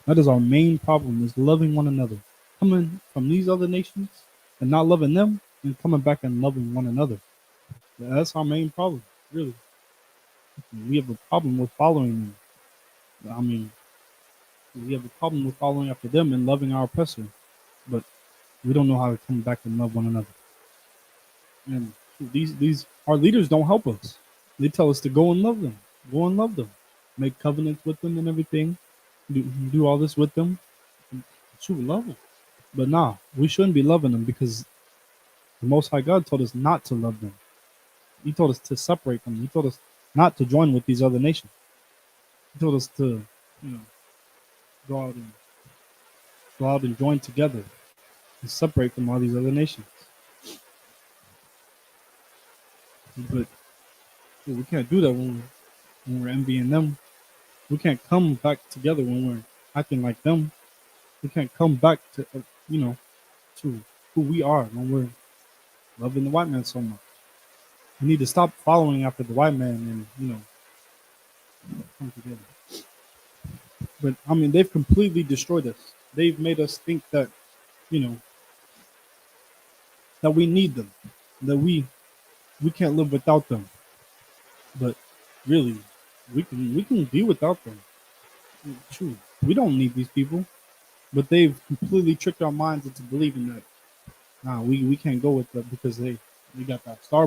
[SPEAKER 5] That is our main problem: is loving one another. Coming from these other nations and not loving them, and coming back and loving one another. That's our main problem, really. We have a problem with following them. I mean, we have a problem with following after them and loving our oppressor, but we don't know how to come back and love one another. And these our leaders don't help us. They tell us to go and love them, go and love them, make covenants with them and everything, do all this with them, shoot, love them. But nah, we shouldn't be loving them because the Most High God told us not to love them. He told us to separate them. He told us not to join with these other nations. He told us to, you know, go out and join together and separate from all these other nations. But we can't do that when we're envying them. We can't come back together when we're acting like them. We can't come back to to who we are when we're loving the white man so much. We need to stop following after the white man and come together. But I mean, they've completely destroyed us. They've made us think that you know that we need them, that we can't live without them. But really, we can be without them. True, we don't need these people, but they've completely tricked our minds into believing that nah, we can't go with them because they got that star.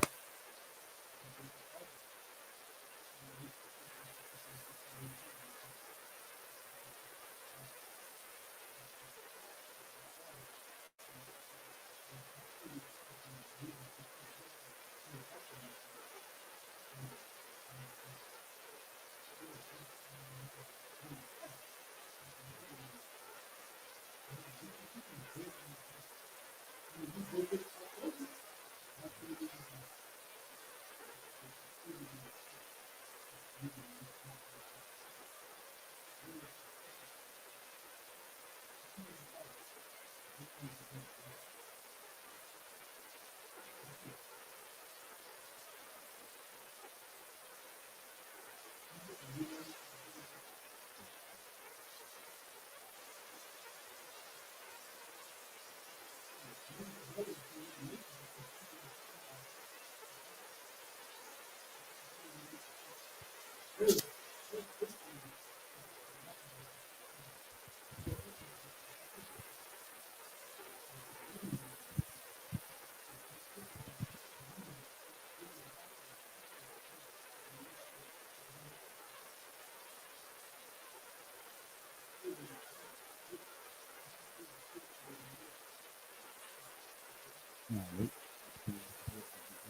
[SPEAKER 6] No,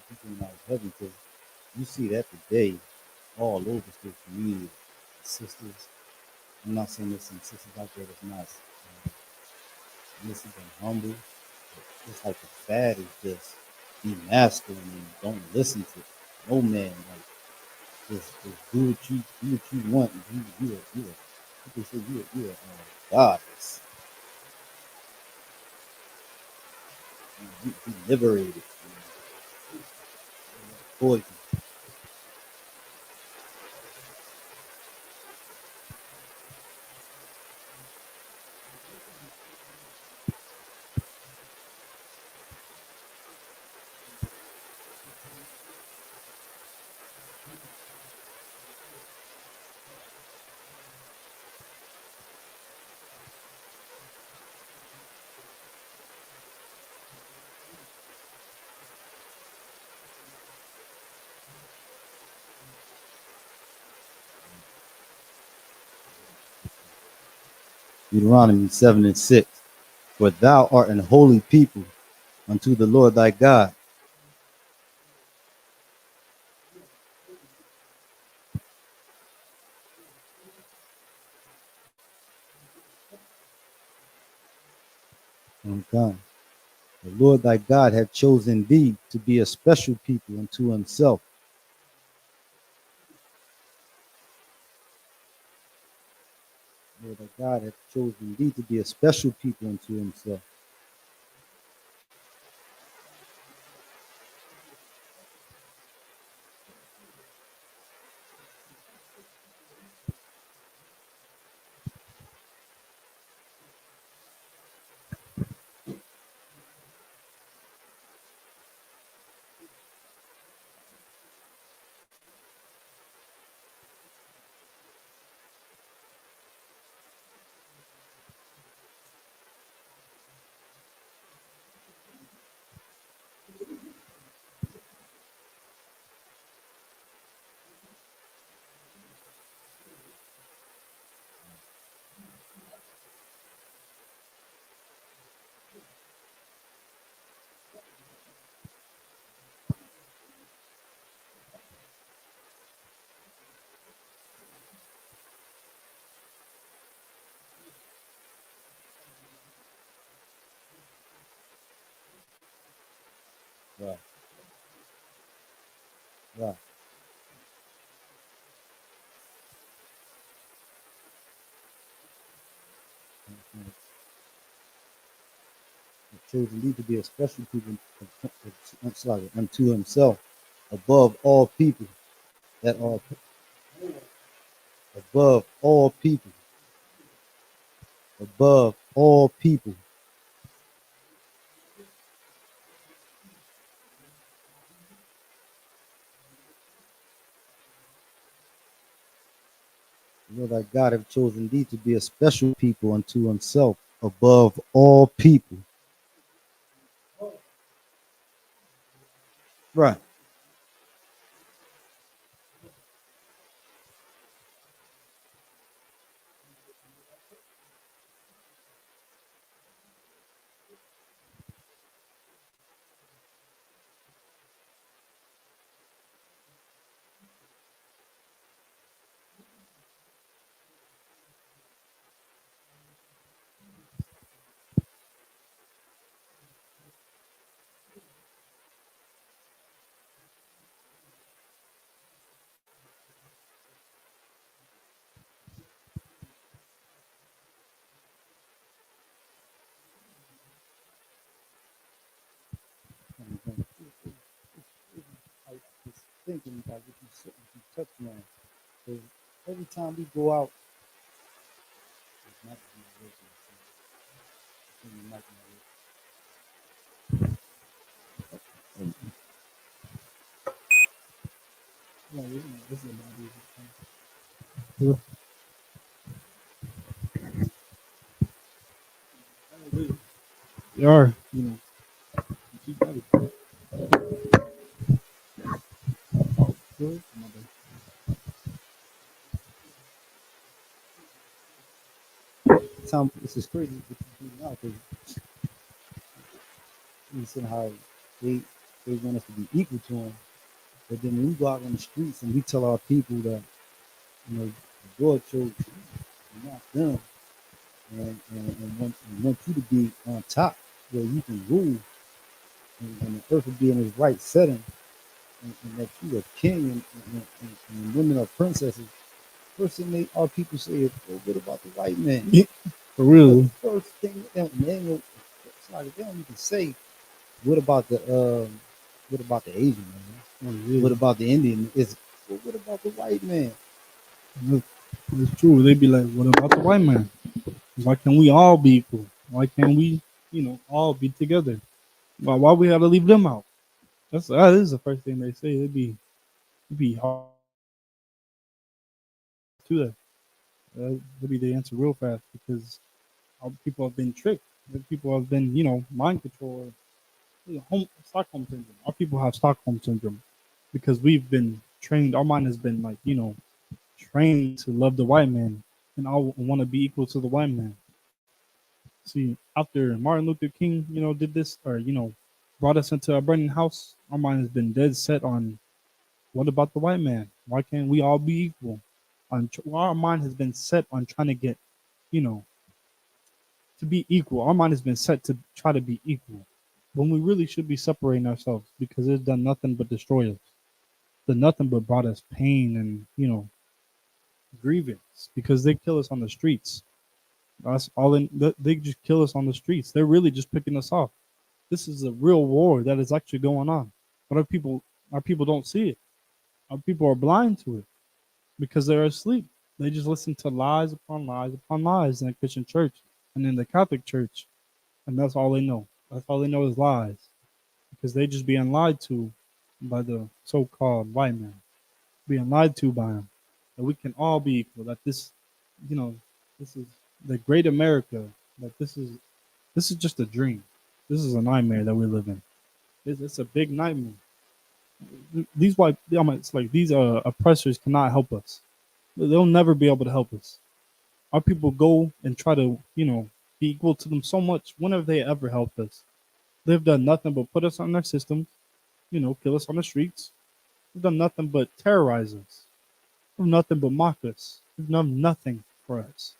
[SPEAKER 6] it's not heaven because you see that today all over social media. Sisters, I'm not saying there's some sisters out there that's not innocent and humble. It's like the fad is just be masculine and don't listen to no man. Like just do what you want. And you people say you a goddess. You liberated. Poison. Deuteronomy 7:6. For thou art an holy people unto the Lord thy God. Okay. The Lord thy God hath chosen thee to be a special people unto himself. The Lord thy God hath chosen thee to be a special people unto himself. Right, right. Hath chosen thee to be a special people unto himself, above all people that are above all people, above all people. The Lord thy God hath chosen thee to be a special people unto himself, above all people. Right. I was thinking about what you touching on. Because every time we go out, it's not working. The mic not working. No, this is
[SPEAKER 5] They are, you know, you got it. Oh, good.
[SPEAKER 6] Tom, this is crazy what you do now because you see how they they want us to be equal to them, but then when we go out on the streets and we tell our people that the Lord chose you, not them, and want you to be on top where you can rule and the earth will be in its right setting, and that you are king and women are princesses. First thing our people say is, "Well, what about the white man?"
[SPEAKER 5] Yeah, for
[SPEAKER 6] The
[SPEAKER 5] real.
[SPEAKER 6] first thing it's like they don't even say, "What about the Asian man?
[SPEAKER 5] Oh,
[SPEAKER 6] What
[SPEAKER 5] yeah.
[SPEAKER 6] about the Indian?" Is well, what about the white man?
[SPEAKER 5] Look, it's true. They be like, what about the white man? Why can't we all be equal? Why can't we, all be together? Why we gotta leave them out? That is the first thing they say. It'd be hard to that. Maybe they answer real fast because our people have been tricked. The people have been, mind control. Stockholm syndrome. Our people have Stockholm syndrome because we've been trained. Our mind has been like, trained to love the white man and all want to be equal to the white man. See, after Martin Luther King, did this or brought us into a burning house, our mind has been dead set on what about the white man? Why can't we all be equal? Our mind has been set on trying to get, you know, to be equal. Our mind has been set to try to be equal, when we really should be separating ourselves because it's done nothing but destroy us. Done nothing but brought us pain and grievance because they kill us on the streets. That's all. They just kill us on the streets. They're really just picking us off. This is a real war that is actually going on, but our people don't see it. Our people are blind to it because they're asleep. They just listen to lies upon lies upon lies in the Christian church and in the Catholic church, and that's all they know. That's all they know is lies because they just being lied to by the so-called white man, being lied to by him. That we can all be equal. That you know, this is the great America. That this is just a dream. This is a nightmare that we live in. It's a big nightmare. These white, it's like these oppressors cannot help us. They'll never be able to help us. Our people go and try to, be equal to them so much. When have they ever helped us? They've done nothing but put us on their systems, kill us on the streets. They've done nothing but terrorize us. They've done nothing but mock us. They've done nothing for us.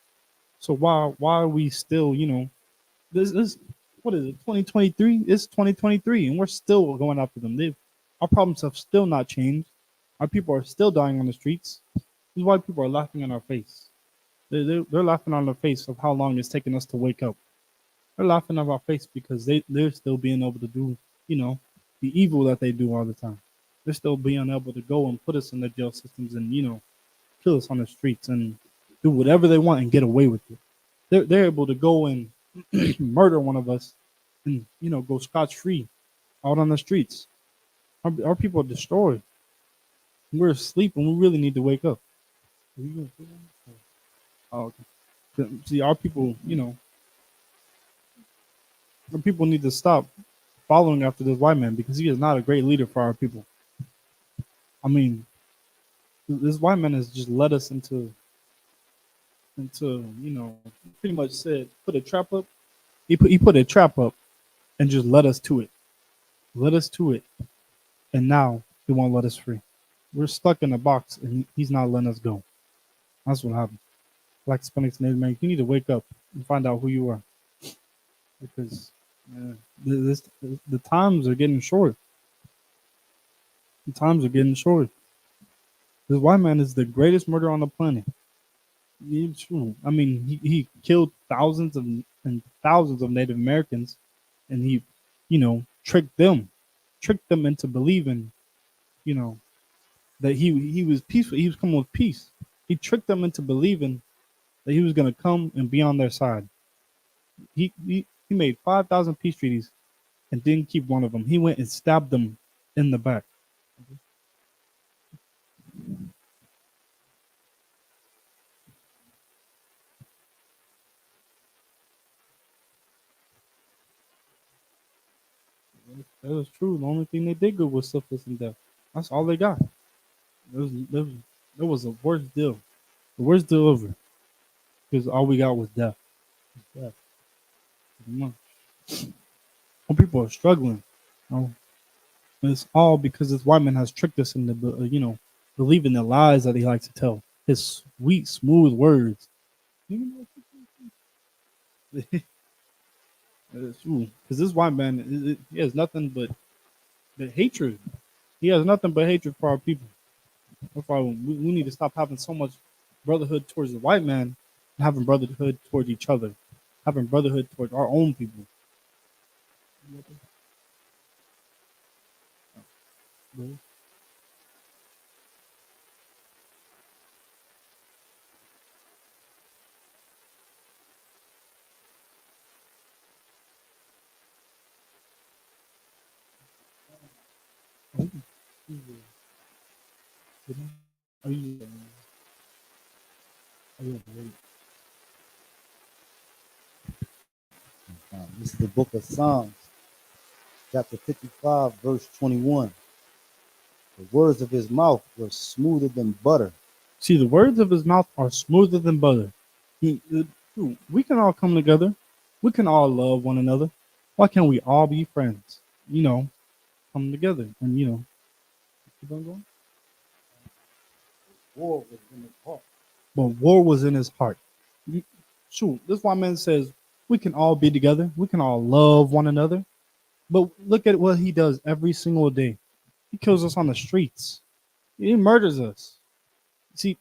[SPEAKER 5] So why are we still, this what is it, 2023? It's 2023, and we're still going after them. Our problems have still not changed. Our people are still dying on the streets. This is why people are laughing in our face. They're laughing on our face of how long it's taken us to wake up. They're laughing on our face because they're still being able to do, the evil that they do all the time. They're still being able to go and put us in the jail systems and, kill us on the streets and do whatever they want and get away with it. They're able to go and murder one of us and, go scotch free out on the streets. Our people are destroyed. We're asleep and we really need to wake up. Oh, okay. See, our people, our people need to stop following after this white man because he is not a great leader for our people. I mean, this white man has just led us into pretty much said put a trap up. He put a trap up and just led us to it. Led us to it. And now he won't let us free. We're stuck in a box and he's not letting us go. That's what happened. Black Hispanics, Native Americans, you need to wake up and find out who you are. Because the times are getting short. The times are getting short. This white man is the greatest murderer on the planet. It's true. I mean, he killed thousands and thousands of Native Americans, and he, tricked them into believing, that he was peaceful. He was coming with peace. He tricked them into believing that he was going to come and be on their side. He made 5,000 peace treaties and didn't keep one of them. He went and stabbed them in the back. That was true. The only thing they did good was syphilis and death. That's all they got. It was the worst deal. The worst deal ever. Because all we got was death. Death. Pretty much. Some people are struggling. And it's all because this white man has tricked us into, believing the lies that he likes to tell. His sweet, smooth words. It's true. Because this white man, he has nothing but hatred. He has nothing but hatred for our people. That's why we need to stop having so much brotherhood towards the white man and having brotherhood towards each other. Having brotherhood towards our own people.
[SPEAKER 6] This is the book of Psalms, chapter 55, verse 21. The words of his mouth were smoother than butter.
[SPEAKER 5] See, the words of his mouth are smoother than butter. We can all come together. We can all love one another. Why can't we all be friends? Come together and keep on going.
[SPEAKER 6] War was in his heart.
[SPEAKER 5] But war was in his heart. Shoot, this white man says We can all be together. We can all love one another. But look at what he does every single day. He kills us on the streets. He murders us. See,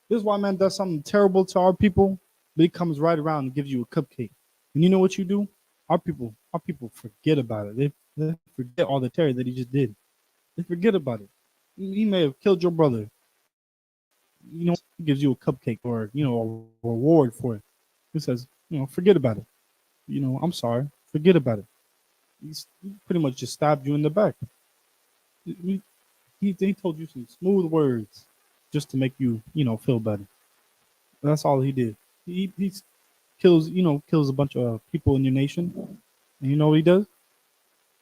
[SPEAKER 5] this white man does something terrible to our people, but he comes right around and gives you a cupcake. And you know what you do? Our people forget about it. They forget all the terror that he just did. They forget about it. He may have killed your brother. You know, he gives you a cupcake or a reward for it. He says, forget about it. I'm sorry. Forget about it. He pretty much just stabbed you in the back. He told you some smooth words just to make you feel better. That's all he did. He kills a bunch of people in your nation, and you know what he does?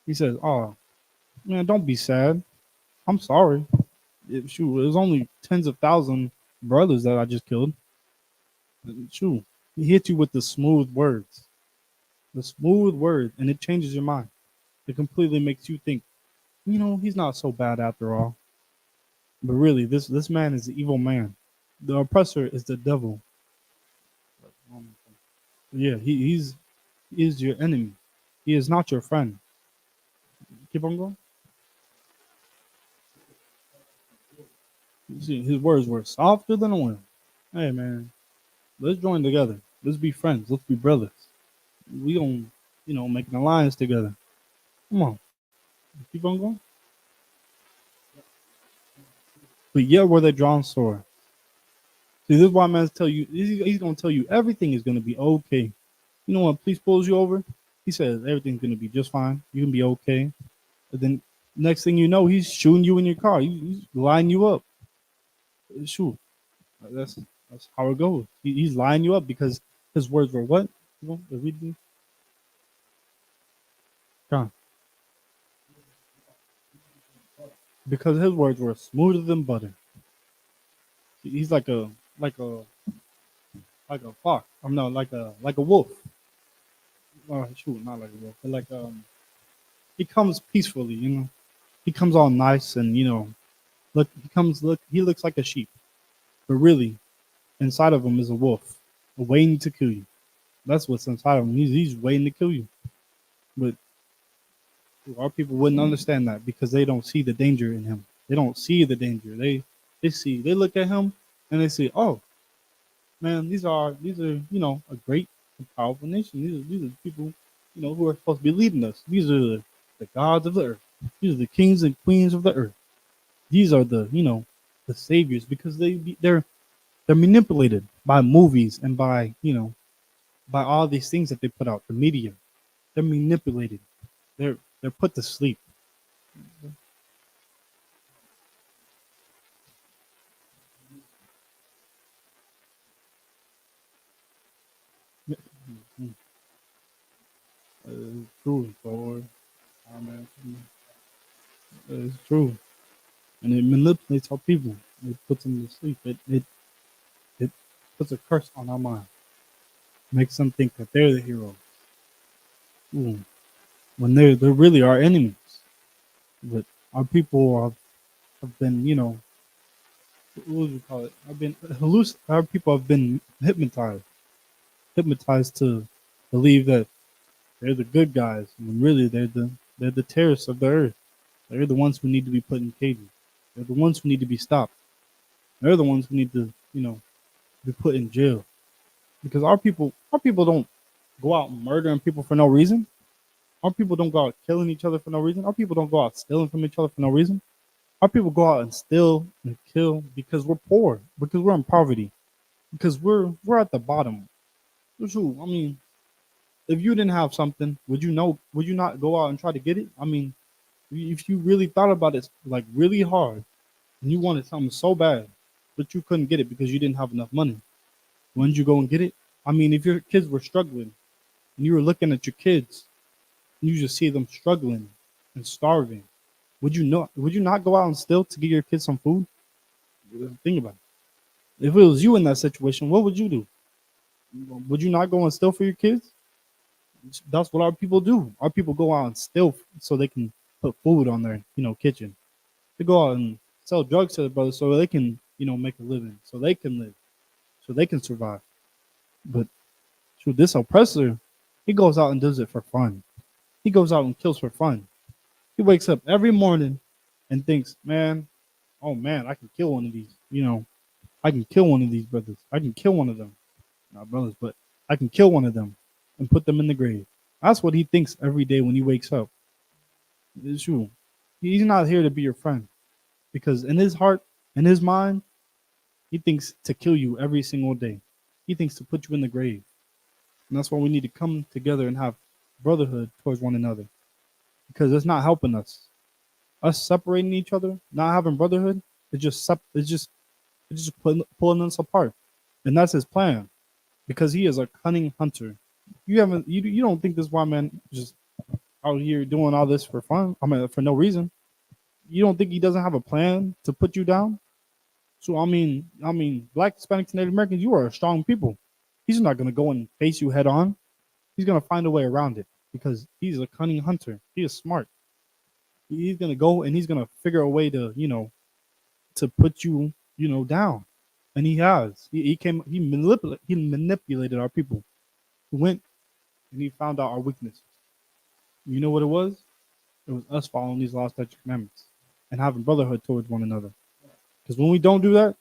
[SPEAKER 5] He says, "Oh man, don't be sad. I'm sorry. Shoot, it was only tens of thousands brothers that I just killed. Shoot, he hit you with the smooth words, and it changes your mind. It completely makes you think, he's not so bad after all. But really, this man is the evil man. The oppressor is the devil. Yeah, he is your enemy. He is not your friend. Keep on going. You see, his words were softer than a wind. Hey man, let's join together. Let's be friends. Let's be brothers. We gonna, make an alliance together. Come on, keep on going. But yet were they drawn sore. See, this white man's tell you he's gonna tell you everything is gonna be okay. You know when police pulls you over, he says everything's gonna be just fine. You can be okay. But then next thing you know, he's shooting you in your car. He's lining you up. Shoot, that's that's how it goes. He's lining you up because his words were what? Read John. Because his words were smoother than butter. He's like a fox. I'm not like a wolf. Oh, shoot, not like a wolf, but he comes peacefully. He comes all nice and he looks like a sheep, but really inside of him is a wolf, waiting to kill you. That's what's inside of him. He's waiting to kill you. But our people wouldn't understand that because they don't see the danger in him. They don't see the danger. They look at him and they say, "Oh man, these are a great and powerful nation. These are people who are supposed to be leading us. These are the gods of the earth. These are the kings and queens of the earth. These are the saviors because they're manipulated by movies and by all these things that they put out, the media. They're manipulated. They're put to sleep. It's true, Lord. Amen. It's true. And it manipulates our people. It puts them to sleep. It puts a curse on our mind. Makes them think that they're the hero. Ooh. When they're really our enemies. But our people have been, what would you call it? Our people have been hypnotized to believe that they're the good guys, when really they're the terrorists of the earth. They're the ones who need to be put in cages. They're the ones who need to be stopped. They're the ones who need to, be put in jail. Because our people don't go out murdering people for no reason. Our people don't go out killing each other for no reason. Our people don't go out stealing from each other for no reason. Our people go out and steal and kill because we're poor, because we're in poverty, because we're at the bottom. Shoot, I mean, if you didn't have something, would you not go out and try to get it? I mean, if you really thought about it like really hard and you wanted something so bad, but you couldn't get it because you didn't have enough money, wouldn't you go and get it? I mean, if your kids were struggling and you were looking at your kids and you just see them struggling and starving, would you not go out and steal to get your kids some food? Think about it. If it was you in that situation, what would you do? Would you not go and steal for your kids? That's what our people do. Our people go out and steal so they can put food on their, kitchen. They go out and sell drugs to their brothers so they can, make a living, so they can live, so they can survive. But through this oppressor, He goes out and does it for fun. He goes out and kills for fun. He wakes up every morning and thinks, man, oh man, I can kill one of these. I can kill one of these brothers. I can kill one of them. Not brothers, but I can kill one of them and put them in the grave. That's what he thinks every day when he wakes up. It's true. He's not here to be your friend because in his heart, in his mind, he thinks to kill you every single day. He thinks to put you in the grave. And that's why we need to come together and have brotherhood towards one another because it's not helping us. Us separating each other, not having brotherhood, it's just pulling us apart. And that's his plan because he is a cunning hunter. You don't think this white man just out here doing all this for fun? I mean, for no reason. You don't think he doesn't have a plan to put you down? So I mean, black, Hispanics, Native Americans, you are a strong people. He's not gonna go and face you head on. He's gonna find a way around it because he's a cunning hunter. He is smart. He's gonna go and he's gonna figure a way to put you down, and he has. He manipulated our people. He went and he found out our weaknesses. You know what it was? It was us following these laws, statutes, commandments, and having brotherhood towards one another. Because when we don't do that,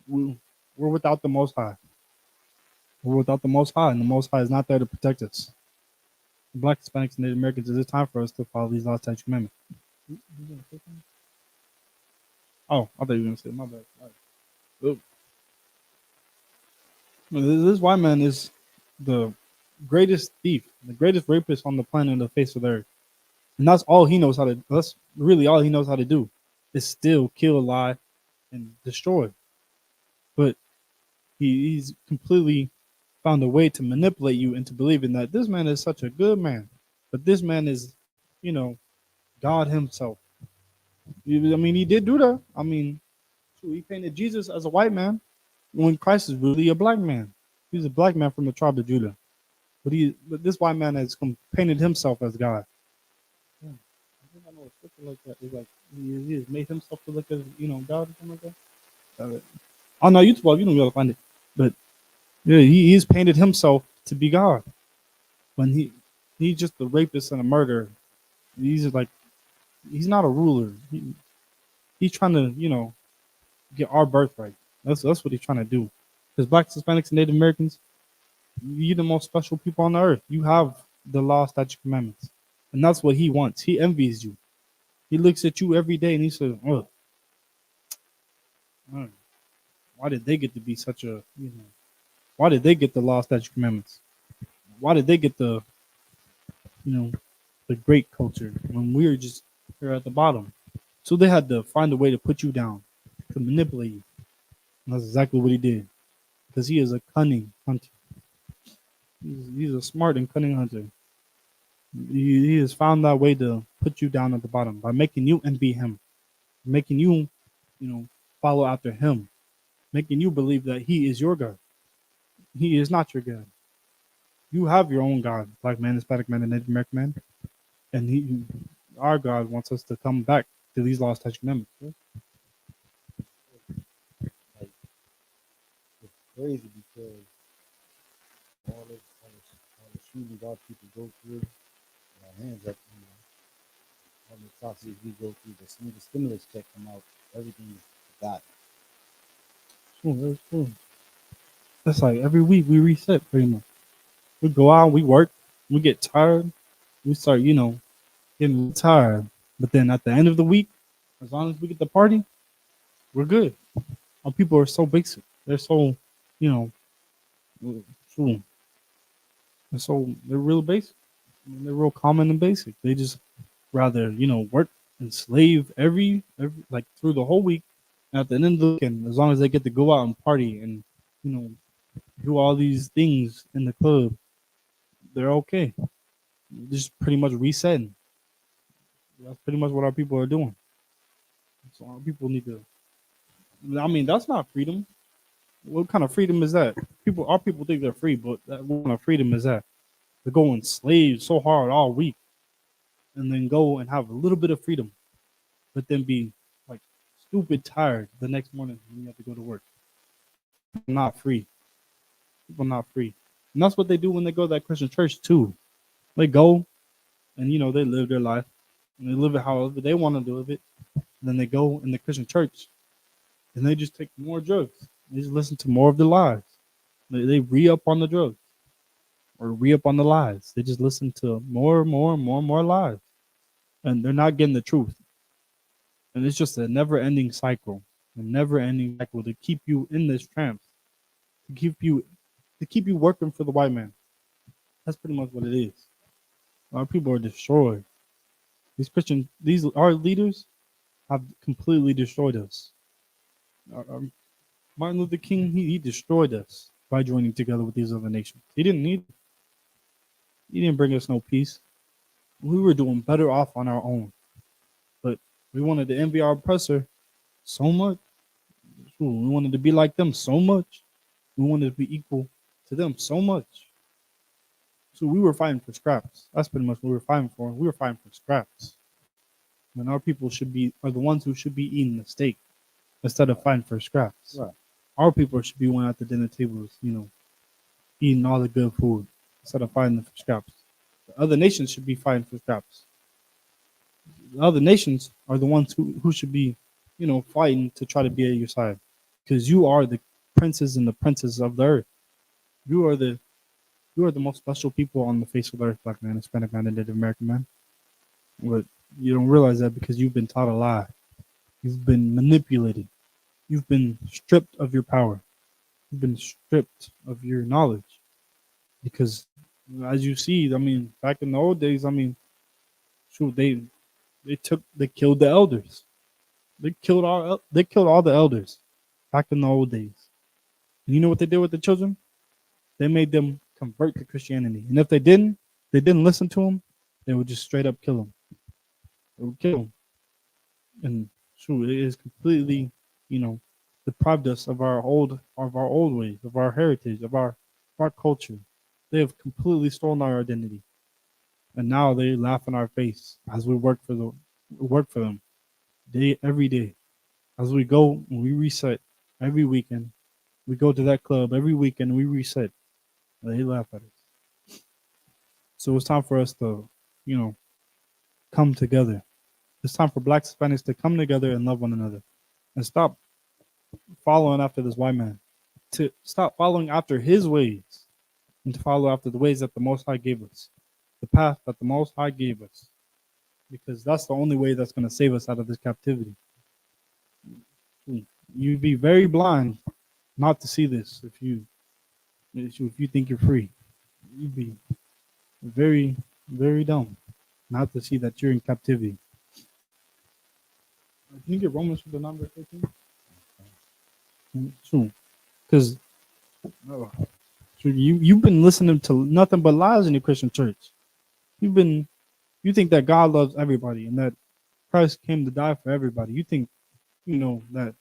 [SPEAKER 5] we're without the Most High. We're without the Most High, and the Most High is not there to protect us. Black, Hispanics, and Native Americans, it is time for us to follow these laws, statutes, commandments. Oh, I thought you were gonna say my bad. All right. Oh. This white man is the greatest thief, the greatest rapist on the planet, on the face of the earth, and that's all he knows how to. That's really all he knows how to do, is steal, kill, lie, and destroy. But he's completely found a way to manipulate you into believing that this man is such a good man, but this man is, you know, God Himself. I mean, he did do that. I mean, he painted Jesus as a white man when Christ is really a black man. He's a black man from the tribe of Judah, but this white man has painted himself as God. Yeah. I think I know a scripture like that. It's like he has made himself to look as God or something like that. Oh no, YouTube, you don't be able to find it, but yeah, he's painted himself to be God when he's just a rapist and a murderer. He's not a ruler. He's trying to get our birthright. That's what he's trying to do. Because blacks, Hispanics, and Native Americans, you're the most special people on the earth. You have the law, statutes, commandments, and that's what he wants. He envies you. He looks at you every day and he says, "Oh, why did they get to be such a Why did they get the law, statutes, commandments? Why did they get the great culture when we were just here at the bottom?" So they had to find a way to put you down, to manipulate you. And that's exactly what he did. Because he is a cunning hunter. He's a smart and cunning hunter. He has found that way to put you down at the bottom by making you envy him, making you, follow after him, making you believe that he is your God. He is not your God. You have your own God, black man, Hispanic man, and Native American man. And our God wants us to come back to these laws, statutes, commandments.
[SPEAKER 6] Like, it's crazy because all the shootings our people go through, our hands up, all the atrocities we go through, the stimulus check come out, everything's got.
[SPEAKER 5] Cool. That's like every week we reset pretty much. We go out, we work, we get tired, we start, getting tired. But then at the end of the week, as long as we get the party, we're good. Our people are so basic. They're so, you know, so they're real basic. I mean, they're real common and basic. They just rather, work and slave every like through the whole week. And at the end of the weekend, as long as they get to go out and party and, you know, do all these things in the club, they're okay. Just pretty much resetting. That's pretty much what our people are doing. So our people need to. I mean, that's not freedom. What kind of freedom is that? Our people think they're free, but what kind of freedom is that? To go and slave so hard all week, and then go and have a little bit of freedom, but then be like stupid tired the next morning when you have to go to work. Not free. People not free. And that's what they do when they go to that Christian church too. They go and they live their life and they live it however they want to do it. And then they go in the Christian church and they just take more drugs. They just listen to more of the lies. They re-up on the drugs or re-up on the lies. They just listen to more and more and more and more lies. And they're not getting the truth. And it's just a never-ending cycle. A never-ending cycle to keep you in this trance. To keep you working for the white man. That's pretty much what it is. Our people are destroyed. Our leaders have completely destroyed us. Martin Luther King, he destroyed us by joining together with these other nations. He didn't bring us no peace. We were doing better off on our own. But we wanted to envy our oppressor so much. We wanted to be like them so much. We wanted to be equal to them so much. So we were fighting for scraps. That's pretty much what we were fighting for. We were fighting for scraps. When our people are the ones who should be eating the steak instead of fighting for scraps.
[SPEAKER 6] Right.
[SPEAKER 5] Our people should be one at the dinner tables, eating all the good food instead of fighting for scraps. The other nations should be fighting for scraps. The other nations are the ones who should be, fighting to try to be at your side. Because you are the princes and the princesses of the earth. You are the most special people on the face of the earth, black man, Hispanic man, and Native American man. But you don't realize that because you've been taught a lie. You've been manipulated. You've been stripped of your power. You've been stripped of your knowledge. Because as you see, back in the old days, shoot, they killed the elders. They killed all the elders back in the old days. And you know what they did with the children? They made them convert to Christianity. And if they didn't listen to them, they would just straight up kill them. They would kill them. And shoot, it is completely, deprived us of our old ways, of our heritage, of our culture. They have completely stolen our identity. And now they laugh in our face as we work for them every day. As we go and we reset every weekend. We go to that club every weekend, we reset. They laugh at us. So it's time for us to, come together. It's time for Black Hispanics to come together and love one another. And stop following after this white man. To stop following after his ways. And to follow after the ways that the Most High gave us. The path that the Most High gave us. Because that's the only way that's going to save us out of this captivity. You'd be very blind not to see this if you think you're free. You'd be very, very dumb not to see that you're in captivity. Can you get Romans for the number 13? Soon. Because you've been listening to nothing but lies in the Christian church. You think that God loves everybody and that Christ came to die for everybody. You think, that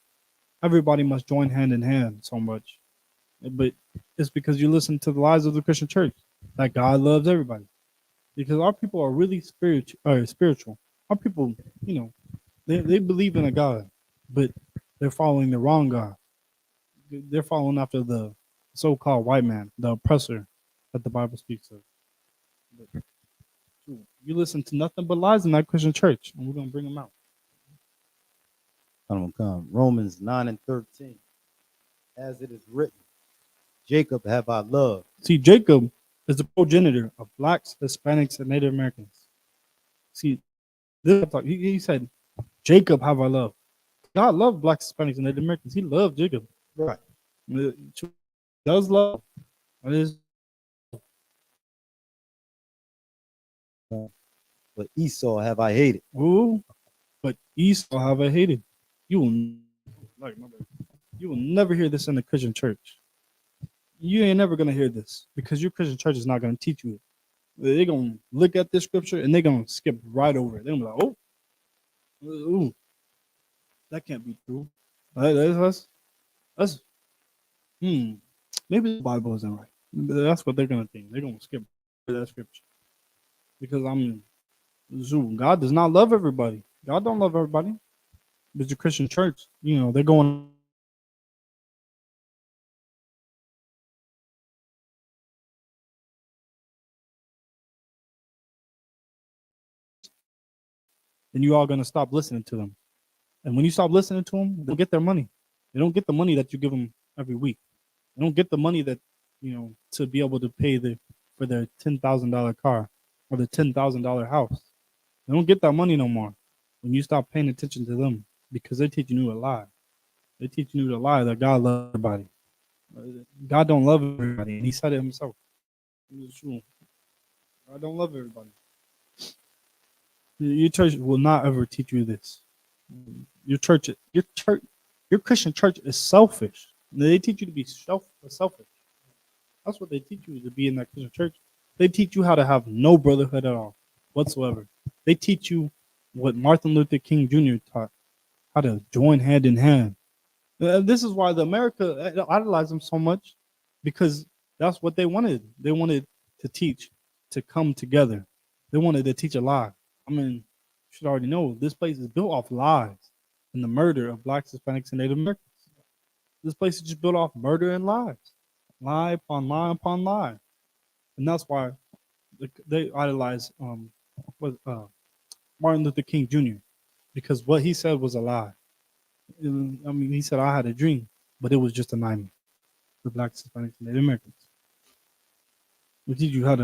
[SPEAKER 5] everybody must join hand in hand so much. But it's because you listen to the lies of the Christian church that God loves everybody. Because our people are really spiritual. Our people, they believe in a God, but they're following the wrong God. They're following after the so-called white man, the oppressor that the Bible speaks of. But you listen to nothing but lies in that Christian church, and we're going to bring them out.
[SPEAKER 6] I'm gonna come. Romans 9:13. As it is written, Jacob have I loved.
[SPEAKER 5] See, Jacob is the progenitor of blacks, Hispanics, and Native Americans. See, he said, Jacob have I loved. God loved blacks, Hispanics, and Native Americans. He loved Jacob.
[SPEAKER 6] Right.
[SPEAKER 5] Does love. It is.
[SPEAKER 6] But Esau have I hated.
[SPEAKER 5] Ooh, but Esau have I hated. You will never hear this in the Christian church. You ain't never gonna hear this because your Christian church is not gonna teach you it. They're gonna look at this scripture and they're gonna skip right over it. They're gonna be like, ooh, that can't be true. That's maybe the Bible isn't right. That's what they're gonna think. They're gonna skip that scripture because God does not love everybody. God don't love everybody. But the Christian church, they're going then you all gonna stop listening to them. And when you stop listening to them, they'll get their money. They don't get the money that you give them every week. They don't get the money that to be able to pay for their $10,000 car or the $10,000 house. They don't get that money no more when you stop paying attention to them because they're teaching you a lie. They're teaching you the lie that God loves everybody. God don't love everybody, and He said it Himself. It's true. God don't love everybody. Your church will not ever teach you this. Your Christian church is selfish. They teach you to be selfish. That's what they teach you to be in that Christian church. They teach you how to have no brotherhood at all, whatsoever. They teach you what Martin Luther King Jr. taught, how to join hand in hand. This is why the America idolized them so much, because that's what they wanted. They wanted to teach, to come together. They wanted to teach a lie. I mean, you should already know this place is built off lies and the murder of blacks, Hispanics, and Native Americans. This place is just built off murder and lies, lie upon lie upon lie, and that's why they idolize Martin Luther King Jr. because what he said was a lie. I mean, he said I had a dream, but it was just a nightmare for blacks, Hispanics, and Native Americans. They teach you how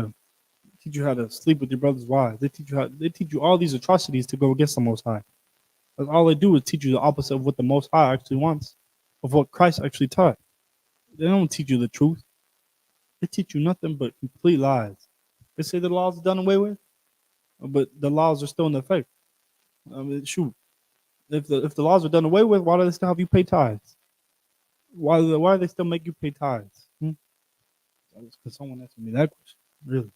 [SPEAKER 5] to sleep with your brother's wives. They teach you all these atrocities to go against the Most High. But all they do is teach you the opposite of what the Most High actually wants, of what Christ actually taught. They don't teach you the truth. They teach you nothing but complete lies. They say the laws are done away with, but the laws are still in effect. I mean, shoot, if the laws are done away with, why do they still have you pay tithes? Why do they still make you pay tithes? Because someone asked me that question, really.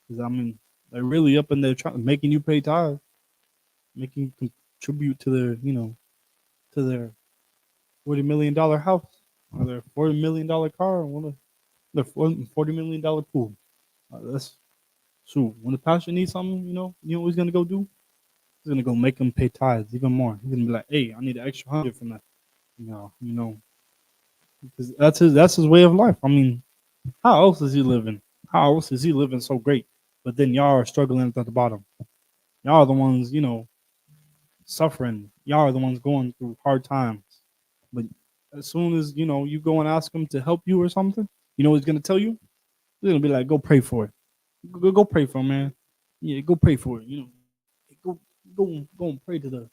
[SPEAKER 5] Because I mean, they're really up in there making you pay tithes, making you contribute to their $40 million house or their $40 million car or their $40 million pool. That's so. When the pastor needs something, what he's gonna go do? He's gonna go make them pay tithes even more. He's gonna be like, "Hey, I need an extra 100 from that." Because that's his way of life. I mean, how else is he living? How else is he living so great? But then y'all are struggling at the bottom. Y'all are the ones, suffering. Y'all are the ones going through hard times. But as soon as you go and ask him to help you or something, you know what he's gonna tell you? He's gonna be like, "Go pray for it. Go pray for him, man. Yeah, go pray for it. Go and pray to the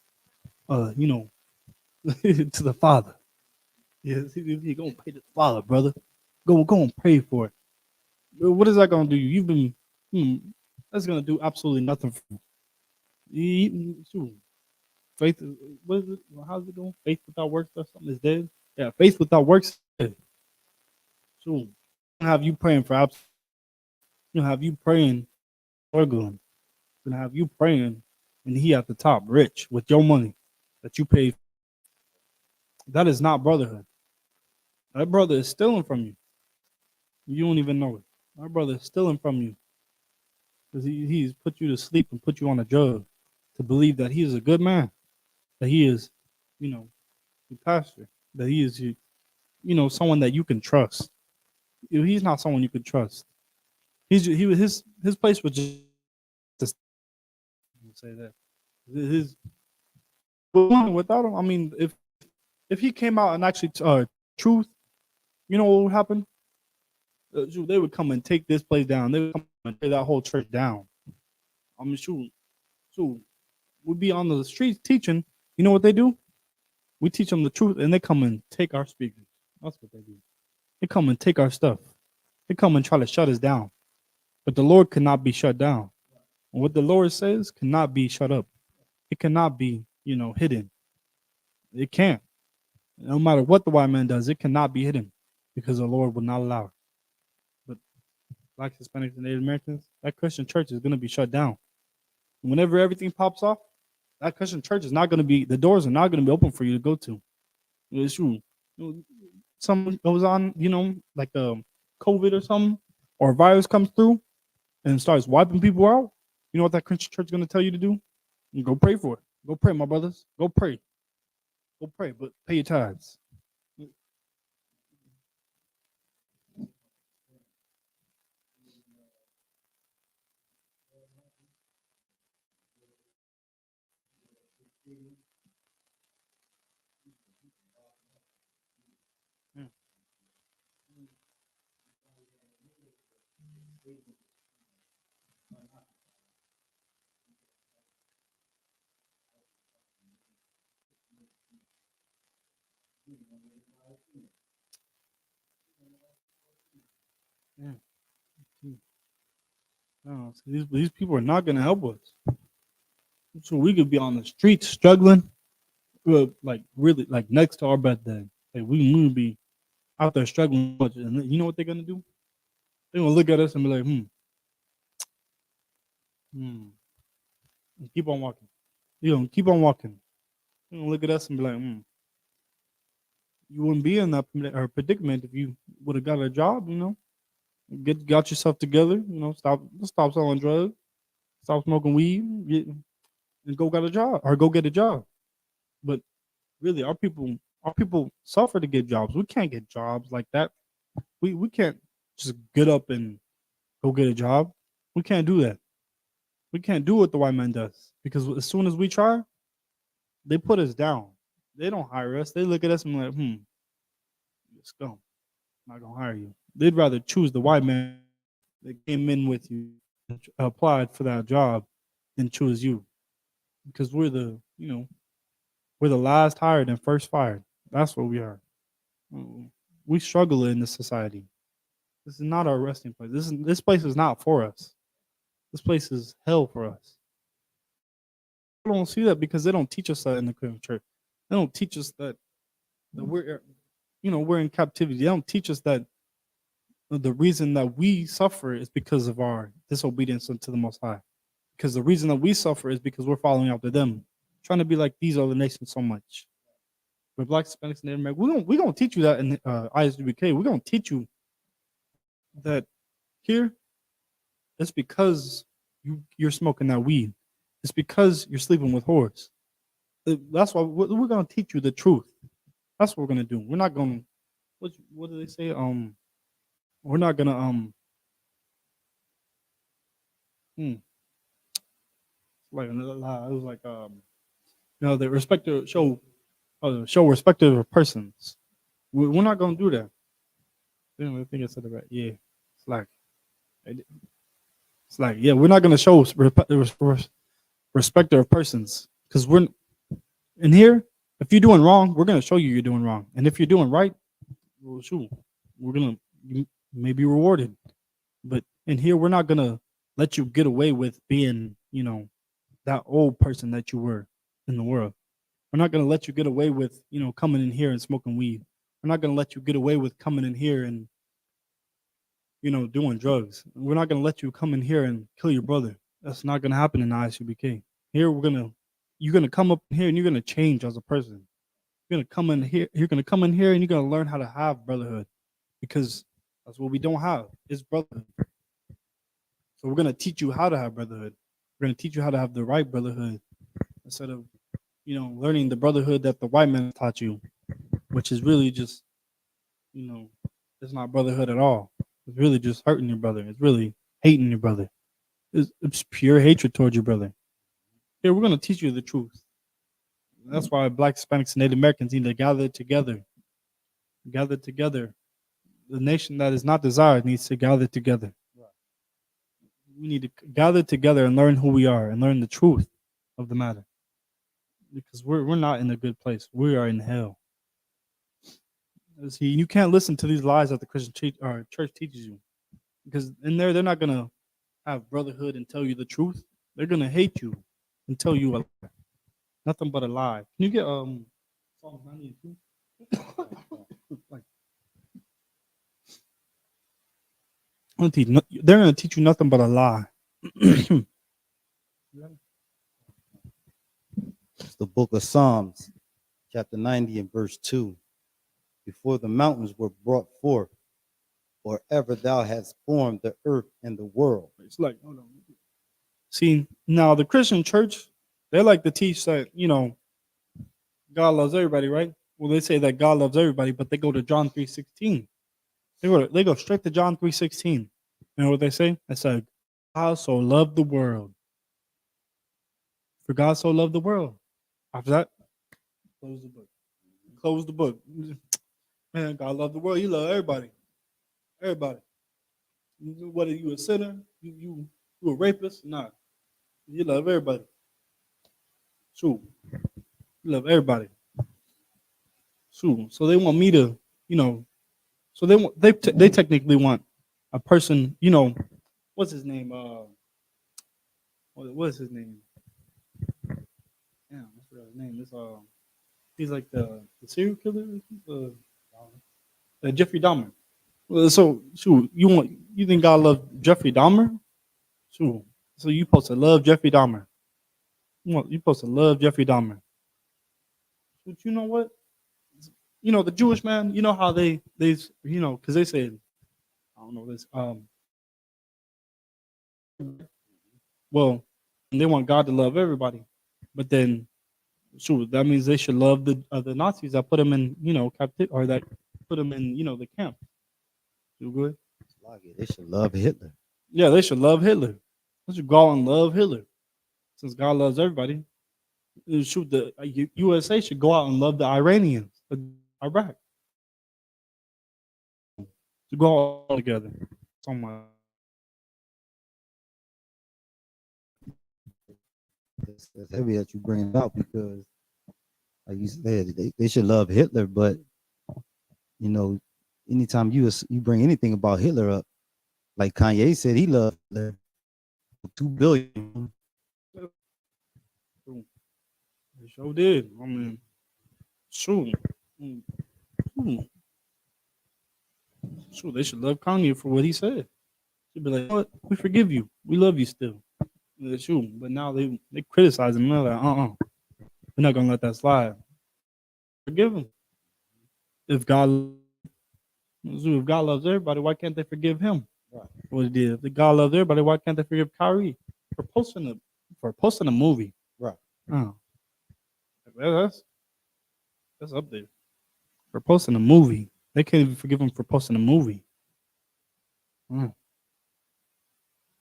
[SPEAKER 5] to the Father. Yes, he go and pray to the Father, brother. Go and pray for it. What is that gonna do? That's gonna do absolutely nothing for you. Faith, what is it? How's it going? Faith without works or something is dead. Yeah, faith without works is dead. So have you praying for have you praying struggling. Gonna have you praying and he at the top, rich with your money that you paid. That is not brotherhood. That brother is stealing from you. You don't even know it. That brother is stealing from you because he's put you to sleep and put you on a drug to believe that he is a good man, that he is, your pastor, that he is, someone that you can trust. He's not someone you can trust. His place was just to say that his without him. I mean, if he came out and actually truth, you know what would happen? They would come and take this place down. They would come and tear that whole church down. I mean, shoot, we'd be on the streets teaching. You know what they do? We teach them the truth, and they come and take our speakers. That's what they do. They come and take our stuff. They come and try to shut us down. But the Lord cannot be shut down. And what the Lord says cannot be shut up. It cannot be, hidden. It can't. No matter what the white man does, it cannot be hidden because the Lord will not allow it. But Blacks, Hispanics, and Native Americans, that Christian church is going to be shut down. And whenever everything pops off, that Christian church is not going to be, the doors are not going to be open for you to go to. It's true. Something goes on, like COVID or something, or a virus comes through and starts wiping people out. You know what that Christian church is going to tell you to do? You go pray for it. Go pray, my brothers. Go pray. Go pray, but pay your tithes. Yeah. No, so these people are not gonna help us. So we could be on the streets struggling, like really, like next to our birthday. Like we would be out there struggling much, and you know what they're gonna do? They're gonna look at us and be like, and keep on walking. You know, keep on walking. They're gonna look at us and be like, you wouldn't be in that predicament if you would have got a job. You know, got yourself together. You know, stop selling drugs, stop smoking weed, and go get a job or go get a job. But really, our people suffer to get jobs. We can't get jobs like that. We can't just get up and go get a job. We can't do that. We can't do what the white man does because as soon as we try, they put us down. They don't hire us. They look at us and be like, let's go. I'm not gonna hire you. They'd rather choose the white man that came in with you and applied for that job than choose you because we're the last hired and first fired. That's what we are. We struggle in this society. This is not our resting place. This place is not for us. This place is hell for us. We don't see that because they don't teach us that in the Christian church. They don't teach us that we're in captivity. They don't teach us that the reason that we suffer is because of our disobedience unto the Most High. Because the reason that we suffer is because we're following after them, trying to be like these other nations so much. With Black, Hispanics, and Native Americans, we're gonna teach you that in ISUBK. We're gonna teach you that here it's because you're smoking that weed. It's because you're sleeping with whores. That's why we're gonna teach you the truth. That's what we're gonna do. We're not gonna what do they say? We're not gonna like another lie. It was like the respect to show respect to persons. We're not gonna do that. I think I said it right. Yeah, it's like yeah, we're not gonna show respect to persons because we're in here. If you're doing wrong, we're gonna show you doing wrong, and if you're doing right, well, shoot, you may be rewarded. But in here, we're not gonna let you get away with being, that old person that you were in the world. We're not gonna let you get away with, coming in here and smoking weed. We're not gonna let you get away with coming in here and, doing drugs. We're not gonna let you come in here and kill your brother. That's not gonna happen in ISUBK. Here, you're gonna come up here and you're gonna change as a person. You're gonna come in here. You're gonna come in here and you're gonna learn how to have brotherhood, because that's what we don't have is brotherhood. So we're gonna teach you how to have brotherhood. We're gonna teach you how to have the right brotherhood instead of, learning the brotherhood that the white man taught you, which is really just, it's not brotherhood at all. It's really just hurting your brother. It's really hating your brother. It's pure hatred towards your brother. Here, we're gonna teach you the truth. That's why Black, Hispanics, and Native Americans need to gather together. Gather together. The nation that is not desired needs to gather together. We need to gather together and learn who we are and learn the truth of the matter. Because we're not in a good place. We are in hell. See, you can't listen to these lies that the Christian church teaches you. Because in there, they're not gonna have brotherhood and tell you the truth. They're gonna hate you and tell you a lie. Nothing but a lie. Can you get Psalm 92? Like, they're gonna teach you nothing but a lie.
[SPEAKER 6] It's the book of Psalms, chapter 90 and verse 2. Before the mountains were brought forth, or ever thou hast formed the earth and the world.
[SPEAKER 5] It's like, hold on. See, now the Christian church, they like to teach that, God loves everybody, right? Well, they say that God loves everybody, but they go to John 3:16. They go straight to John 3:16. You know what they say? They say, God so loved the world. For God so loved the world. After that, close the book. Close the book. Man, God loved the world. He loved everybody. Everybody. Whether you a sinner, you a rapist, nah. You love everybody. True. You love everybody. So they want me to, you know, so they technically want a person, you know, what's his name? What's his name? Yeah, I forgot his name. It's he's like the serial killer, Jeffrey Dahmer. So shoot, you think God loves Jeffrey Dahmer? Shoot, so you supposed to love Jeffrey Dahmer. You supposed to love Jeffrey Dahmer. But you know what? You know the Jewish man. You know how they you know because they say I don't know this well they want God to love everybody, but then shoot that means they should love the Nazis that put them in captivity or that put them in the camp. You good?
[SPEAKER 6] Like it. They should love Hitler.
[SPEAKER 5] Yeah, they should love Hitler. They should go out and love Hitler since God loves everybody. Shoot, the USA should go out and love the Iranians, Iraq. To go all together. Oh my.
[SPEAKER 6] It's heavy that you bring it out because, like you said, they should love Hitler. But you know, anytime you bring anything about Hitler up, like Kanye said, he loved Hitler. 2 billion.
[SPEAKER 5] They sure did. I mean, shoot. Mm, mm. Shoot, they should love Kanye for what he said. She'd be like, what? We forgive you. We love you still. Shoot. But now they criticize him. They're like, we're not gonna let that slide. Forgive him. If God loves everybody, why can't they forgive him?
[SPEAKER 6] Right.
[SPEAKER 5] What he did. If God loves everybody, why can't they forgive Kyrie for posting a movie?
[SPEAKER 6] Right.
[SPEAKER 5] Oh. That's up there. For posting a movie. They can't even forgive him for posting a movie.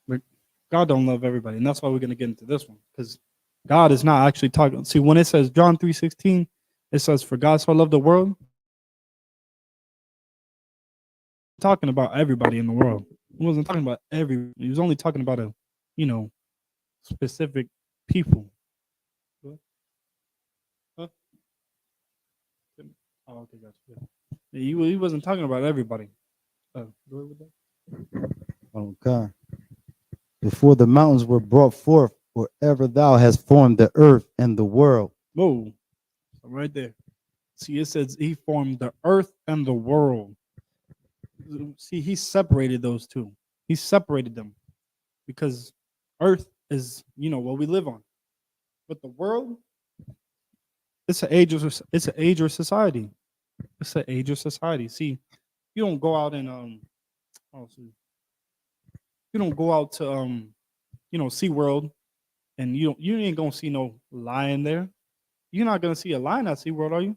[SPEAKER 5] But God don't love everybody, and that's why we're gonna get into this one. Because God is not actually talking. See, when it says John 3:16, it says, for God so loved the world. Talking about everybody in the world. He wasn't talking about he was only talking about specific people. Huh? Oh, okay, gotcha. Yeah, he wasn't talking about everybody.
[SPEAKER 6] Okay. Before the mountains were brought forth, wherever thou hast formed the earth and the world.
[SPEAKER 5] Whoa, right there. See, it says he formed the earth and the world. See, he separated those two. He separated them because earth is, what we live on. But the world, it's an age of society. It's an age of society. See, you don't go out and you don't go out to SeaWorld and you ain't gonna see no lion there. You're not gonna see a lion at SeaWorld, are you?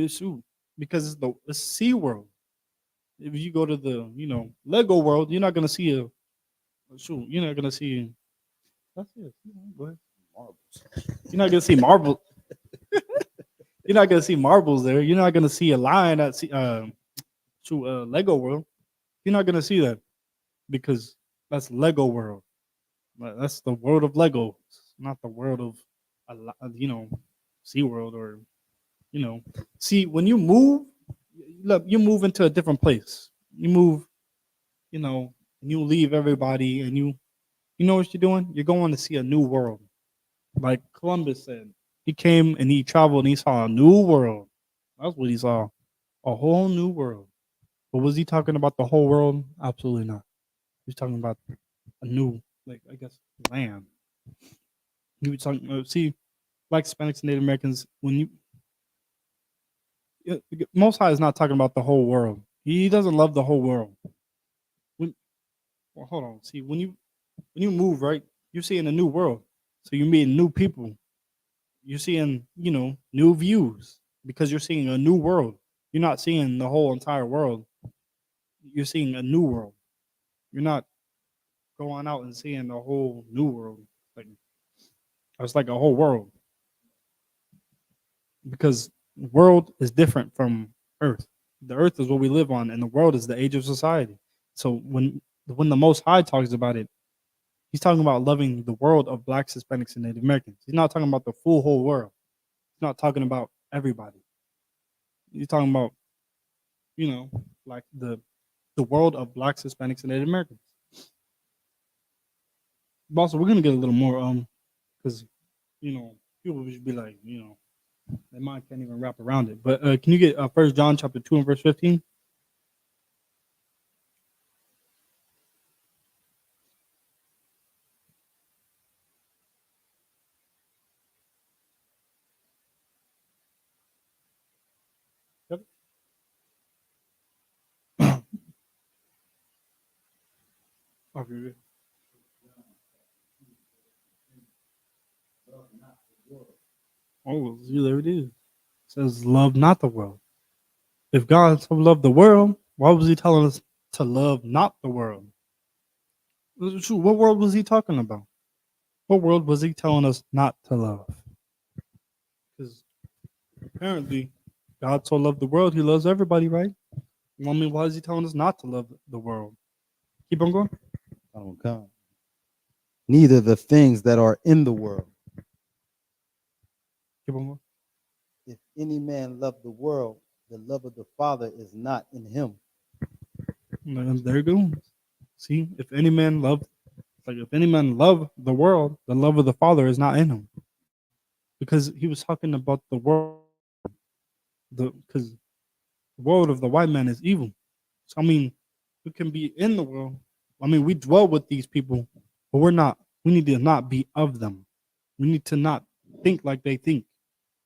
[SPEAKER 5] Shoot, because it's SeaWorld. If you go to the Lego World, you're not gonna see you're not gonna see that's it. Go ahead. You're not gonna see marble. You're not gonna see marbles there. You're not gonna see a lion at Lego World. You're not gonna see that because that's Lego World. That's the world of Legos, not the world of SeaWorld or See, when you move, look, you move into a different place. You move, and you leave everybody, and you know what you're doing. You're going to see a new world, like Columbus said. He came and he traveled and he saw a new world. That's what he saw, a whole new world. But was he talking about the whole world? Absolutely not. He was talking about a new, I guess, land. He was talking. See, Black Hispanics and Native Americans. Most High is not talking about the whole world. He doesn't love the whole world. Hold on. See, when you move, right, you're seeing a new world. So you're meeting new people. You're seeing, new views because you're seeing a new world. You're not seeing the whole entire world. You're seeing a new world. You're not going out and seeing the whole new world. It's like a whole world. Because world is different from earth. The earth is what we live on, and the world is the age of society. So when the Most High talks about it, he's talking about loving the world of Blacks, Hispanics, and Native Americans. He's not talking about the whole world. He's not talking about everybody. You're talking about, like the world of blacks, Hispanics, and Native Americans. But also, we're gonna get a little more because people should be like, their mind can't even wrap around it. But can you get First John chapter 2 and verse 15? Yep. Okay, good. Oh, see, there it is. It says, "Love not the world." If God so loved the world, why was He telling us to love not the world? What world was He talking about? What world was He telling us not to love? Because apparently, God so loved the world, He loves everybody, right? I mean, why is He telling us not to love the world? Keep on going.
[SPEAKER 6] Oh, God. Neither the things that are in the world.
[SPEAKER 5] Keep on going.
[SPEAKER 6] If any man love the world, the love of the Father is not in him.
[SPEAKER 5] And there it goes. See, if any man love the world, the love of the Father is not in him. Because He was talking about the world, because the world of the white man is evil. So I mean, we can be in the world. I mean, we dwell with these people, but we're not. We need to not be of them. We need to not think like they think.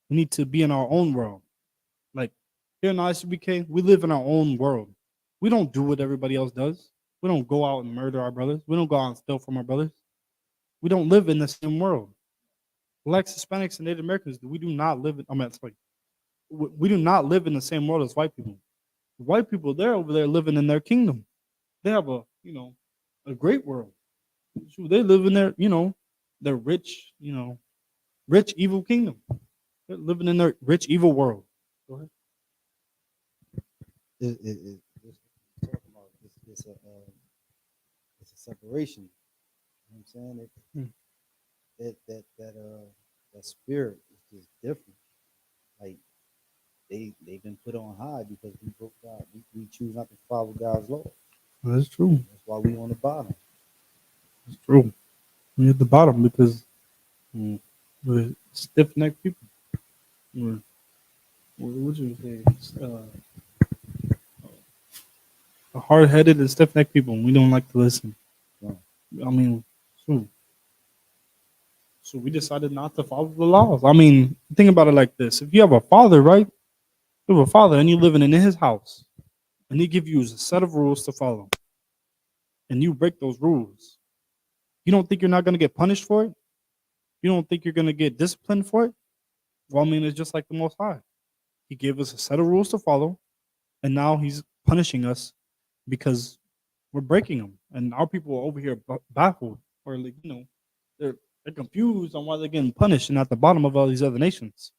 [SPEAKER 5] We need to be in our own world. Like here in ISUBK, we live in our own world. We don't do what everybody else does. We don't go out and murder our brothers. We don't go out and steal from our brothers. We don't live in the same world. Blacks, Hispanics, and Native Americans, we do not live in. I mean, it's like we do not live in the same world as white people. White people, they're over there living in their kingdom. They have a great world. They live in their rich, rich evil kingdom. They're living in their rich evil world. Go ahead.
[SPEAKER 6] It's talking about it's a separation. You know what I'm saying?
[SPEAKER 5] Hmm.
[SPEAKER 6] That spirit is just different. Like they've been put on high because we broke God. We choose not to follow God's law.
[SPEAKER 5] That's true.
[SPEAKER 6] That's why we on the bottom.
[SPEAKER 5] That's true. We're at the bottom because we're stiff necked people. What you say? Hard headed and stiff necked people. We don't like to listen.
[SPEAKER 6] No.
[SPEAKER 5] I mean, so we decided not to follow the laws. I mean, think about it like this: if you have a father, right? You have a father, and you're living in his house, and he gives you a set of rules to follow, and you break those rules. You don't think you're not going to get punished for it? You don't think you're going to get disciplined for it? Well, I mean, it's just like the Most High. He gave us a set of rules to follow, and now He's punishing us because we're breaking them. And our people are over here baffled, or like, they're confused on why they're getting punished and at the bottom of all these other nations.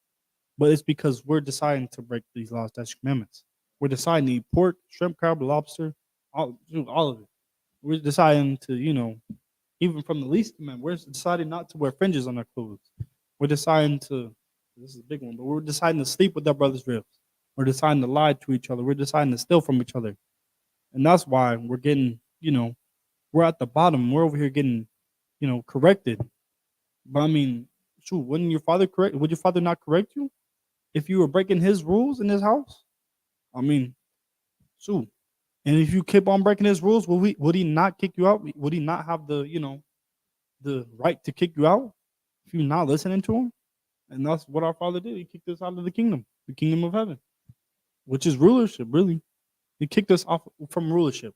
[SPEAKER 5] But it's because we're deciding to break these laws, statutes, commandments. We're deciding to eat pork, shrimp, crab, lobster, all of it. We're deciding to, even from the least commandment, we're deciding not to wear fringes on our clothes. We're deciding to, this is a big one, but we're deciding to sleep with our brother's ribs. We're deciding to lie to each other. We're deciding to steal from each other. And that's why we're getting, we're at the bottom. We're over here getting, corrected. But I mean, shoot, wouldn't your father correct? Would your father not correct you if you were breaking his rules in his house? I mean, shoot. And if you keep on breaking his rules, would he not kick you out? Would he not have the right to kick you out if you're not listening to him? And that's what our father did. He kicked us out of the kingdom of heaven, which is rulership, really. He kicked us off from rulership,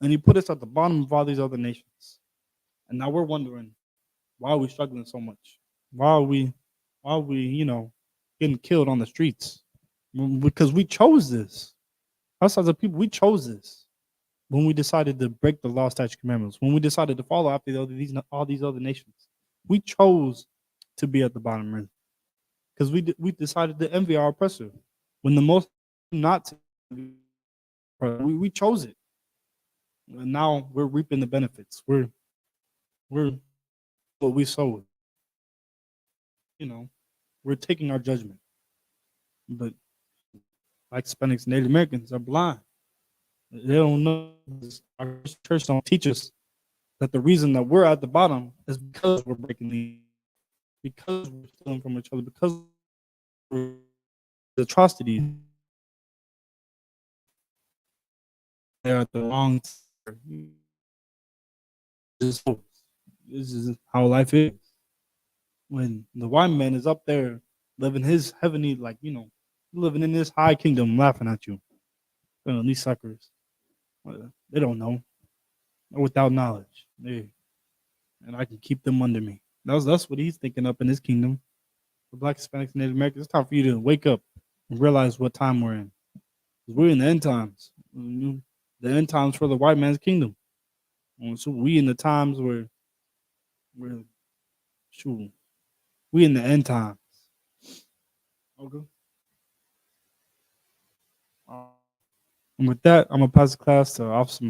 [SPEAKER 5] and he put us at the bottom of all these other nations. And now we're wondering, why are we struggling so much? Why are we, getting killed on the streets? Because we chose this. Us as a people, we chose this when we decided to break the law, statutes, commandments. When we decided to follow after all these other nations, we chose to be at the bottom, really, because we decided to envy our oppressor. When the most not to, we chose it, and now we're reaping the benefits. We're what we sowed. You know, we're taking our judgment. But Black Hispanics, Native Americans are blind. They don't know. Our church don't teach us that the reason that we're at the bottom is because we're breaking the, because we're stealing from each other, because we're the atrocities. They're at the wrong. This is how life is. When the white man is up there living his heavenly, like, living in this high kingdom, laughing at you. These suckers, they don't know. They're without knowledge. And I can keep them under me. That's what he's thinking up in his kingdom. For Black Hispanics, Native Americans, it's time for you to wake up and realize what time we're in. 'Cause we're in the end times. The end times for the white man's kingdom. So we in the times where we're, shoot, we in the end times. Okay. And with that, I'm gonna pass the class to Officer.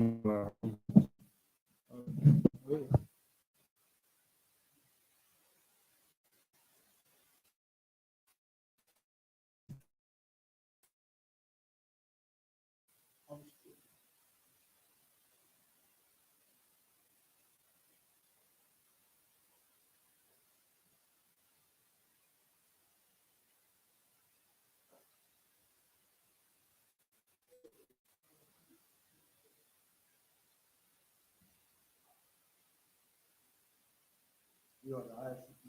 [SPEAKER 6] We are the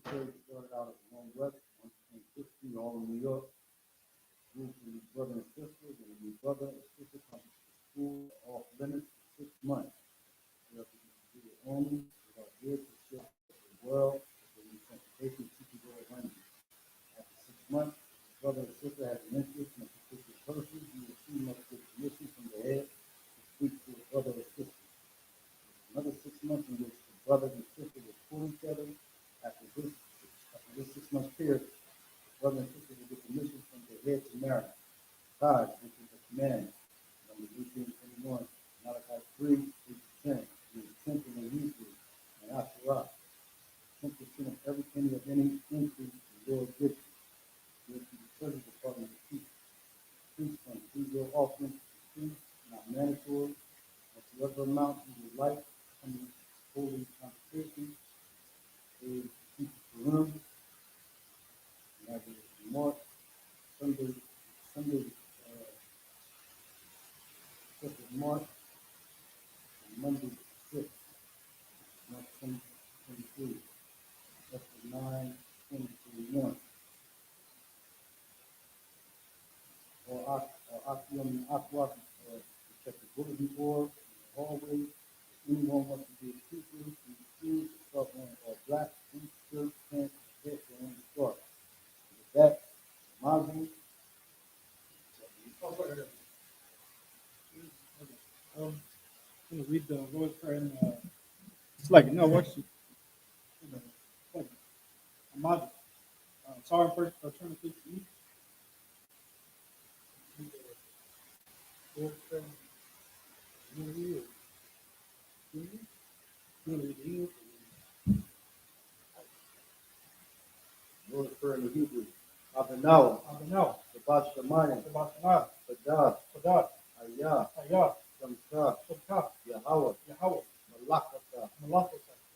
[SPEAKER 6] Isupk started out as one West, 160, all in New York. Moved to his brother and sisters, and his brother and sister come to school off limits for 6 months. We are to be the only that are here to share the world with the transportation to the world language. After 6 months, his brother and sister has an interest in a particular person. He will see must get permission from the head to speak to the brother or sister. Another 6 months in which the brothers and sisters will pull each other. After this 6 month period, the brother and sister will get permission from the head to marry. God, which is a command. Number 18:21, Malachi 3:8-10. He is temple in Hebrew and Asherah. 10% of every penny of any increase the Lord gives you. Give to the treasury department to keep. Priest from 3 year offerings to priest, not mandatory. Whatever amount you would like, coming holy consecration, is keep the room. And as it is March, Sunday, 5th of March, and Monday, 6th, March 2023. That's the 9/2021. Or Akium Aqua, check the bulletin board, in the hallway. If anyone wants to be a teacher, to choose to start wearing all black, shirt, pants, headband, and scarf. With that, Mazu.
[SPEAKER 5] I'm gonna read the Lord's Prayer in it's like watch it. Like, I'm sorry for turning to eat. Lord's Prayer. You wanna read it? You wanna read the English?
[SPEAKER 6] Lord's Prayer in Hebrew. Abenau, Shabbat Shemayim, Padah, Ayah, Shamka, Yahweh, Malakata,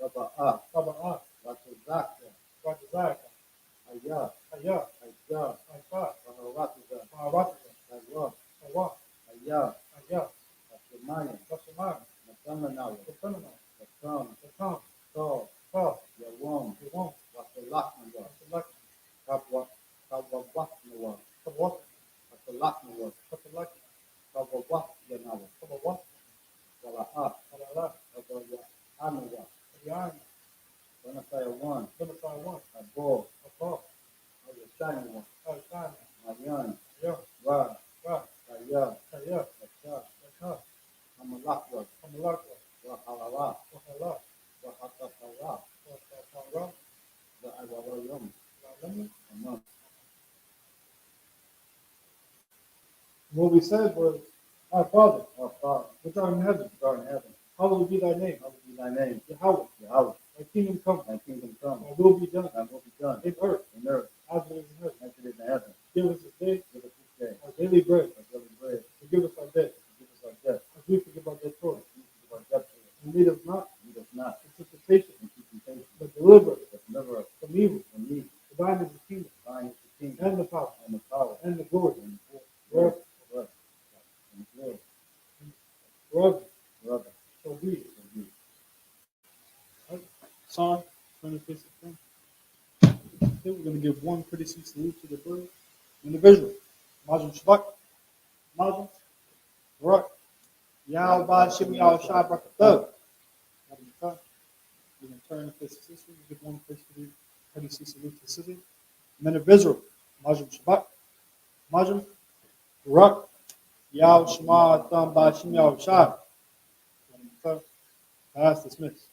[SPEAKER 6] Raba'ah, Ratazaka, Ayah, Aijah, Baharatiza, Tawah, Ayah, Shemayim, Natamanawa, Natam, Tal, Yawam, Wasalaknawa, Kawawaknawa, Wasalaknawa, Kawawak Yanawa, Wala'ah, Anawa, Benasaya 1, Abor, Ayashanawa, Mayan, Ra, Ayah, Asha, Amalakwa, Wahalala, Wahatatara, Wa'awawayam, Amen.
[SPEAKER 5] What we said was, Our Father, which art in heaven, hallowed be thy name. Yahweh, thy kingdom come, thy will be done in earth, as it is in heaven. Give us this day our daily bread, and the glory. Forever. Forever. So be it. Right. Son, turn the face of them. Then we're going to give one courtesy salute to the bird individual. Majum Shabbat. Majum. Barak. Yao Ba Shim Yao Shai Barakatah. We're going to turn the face of sister. Give one courtesy salute to sister. Men of Israel. Majum Shabbat. Majum. Barak. Yao Shema Tam Ba Shim Yao Shai. Class dismissed.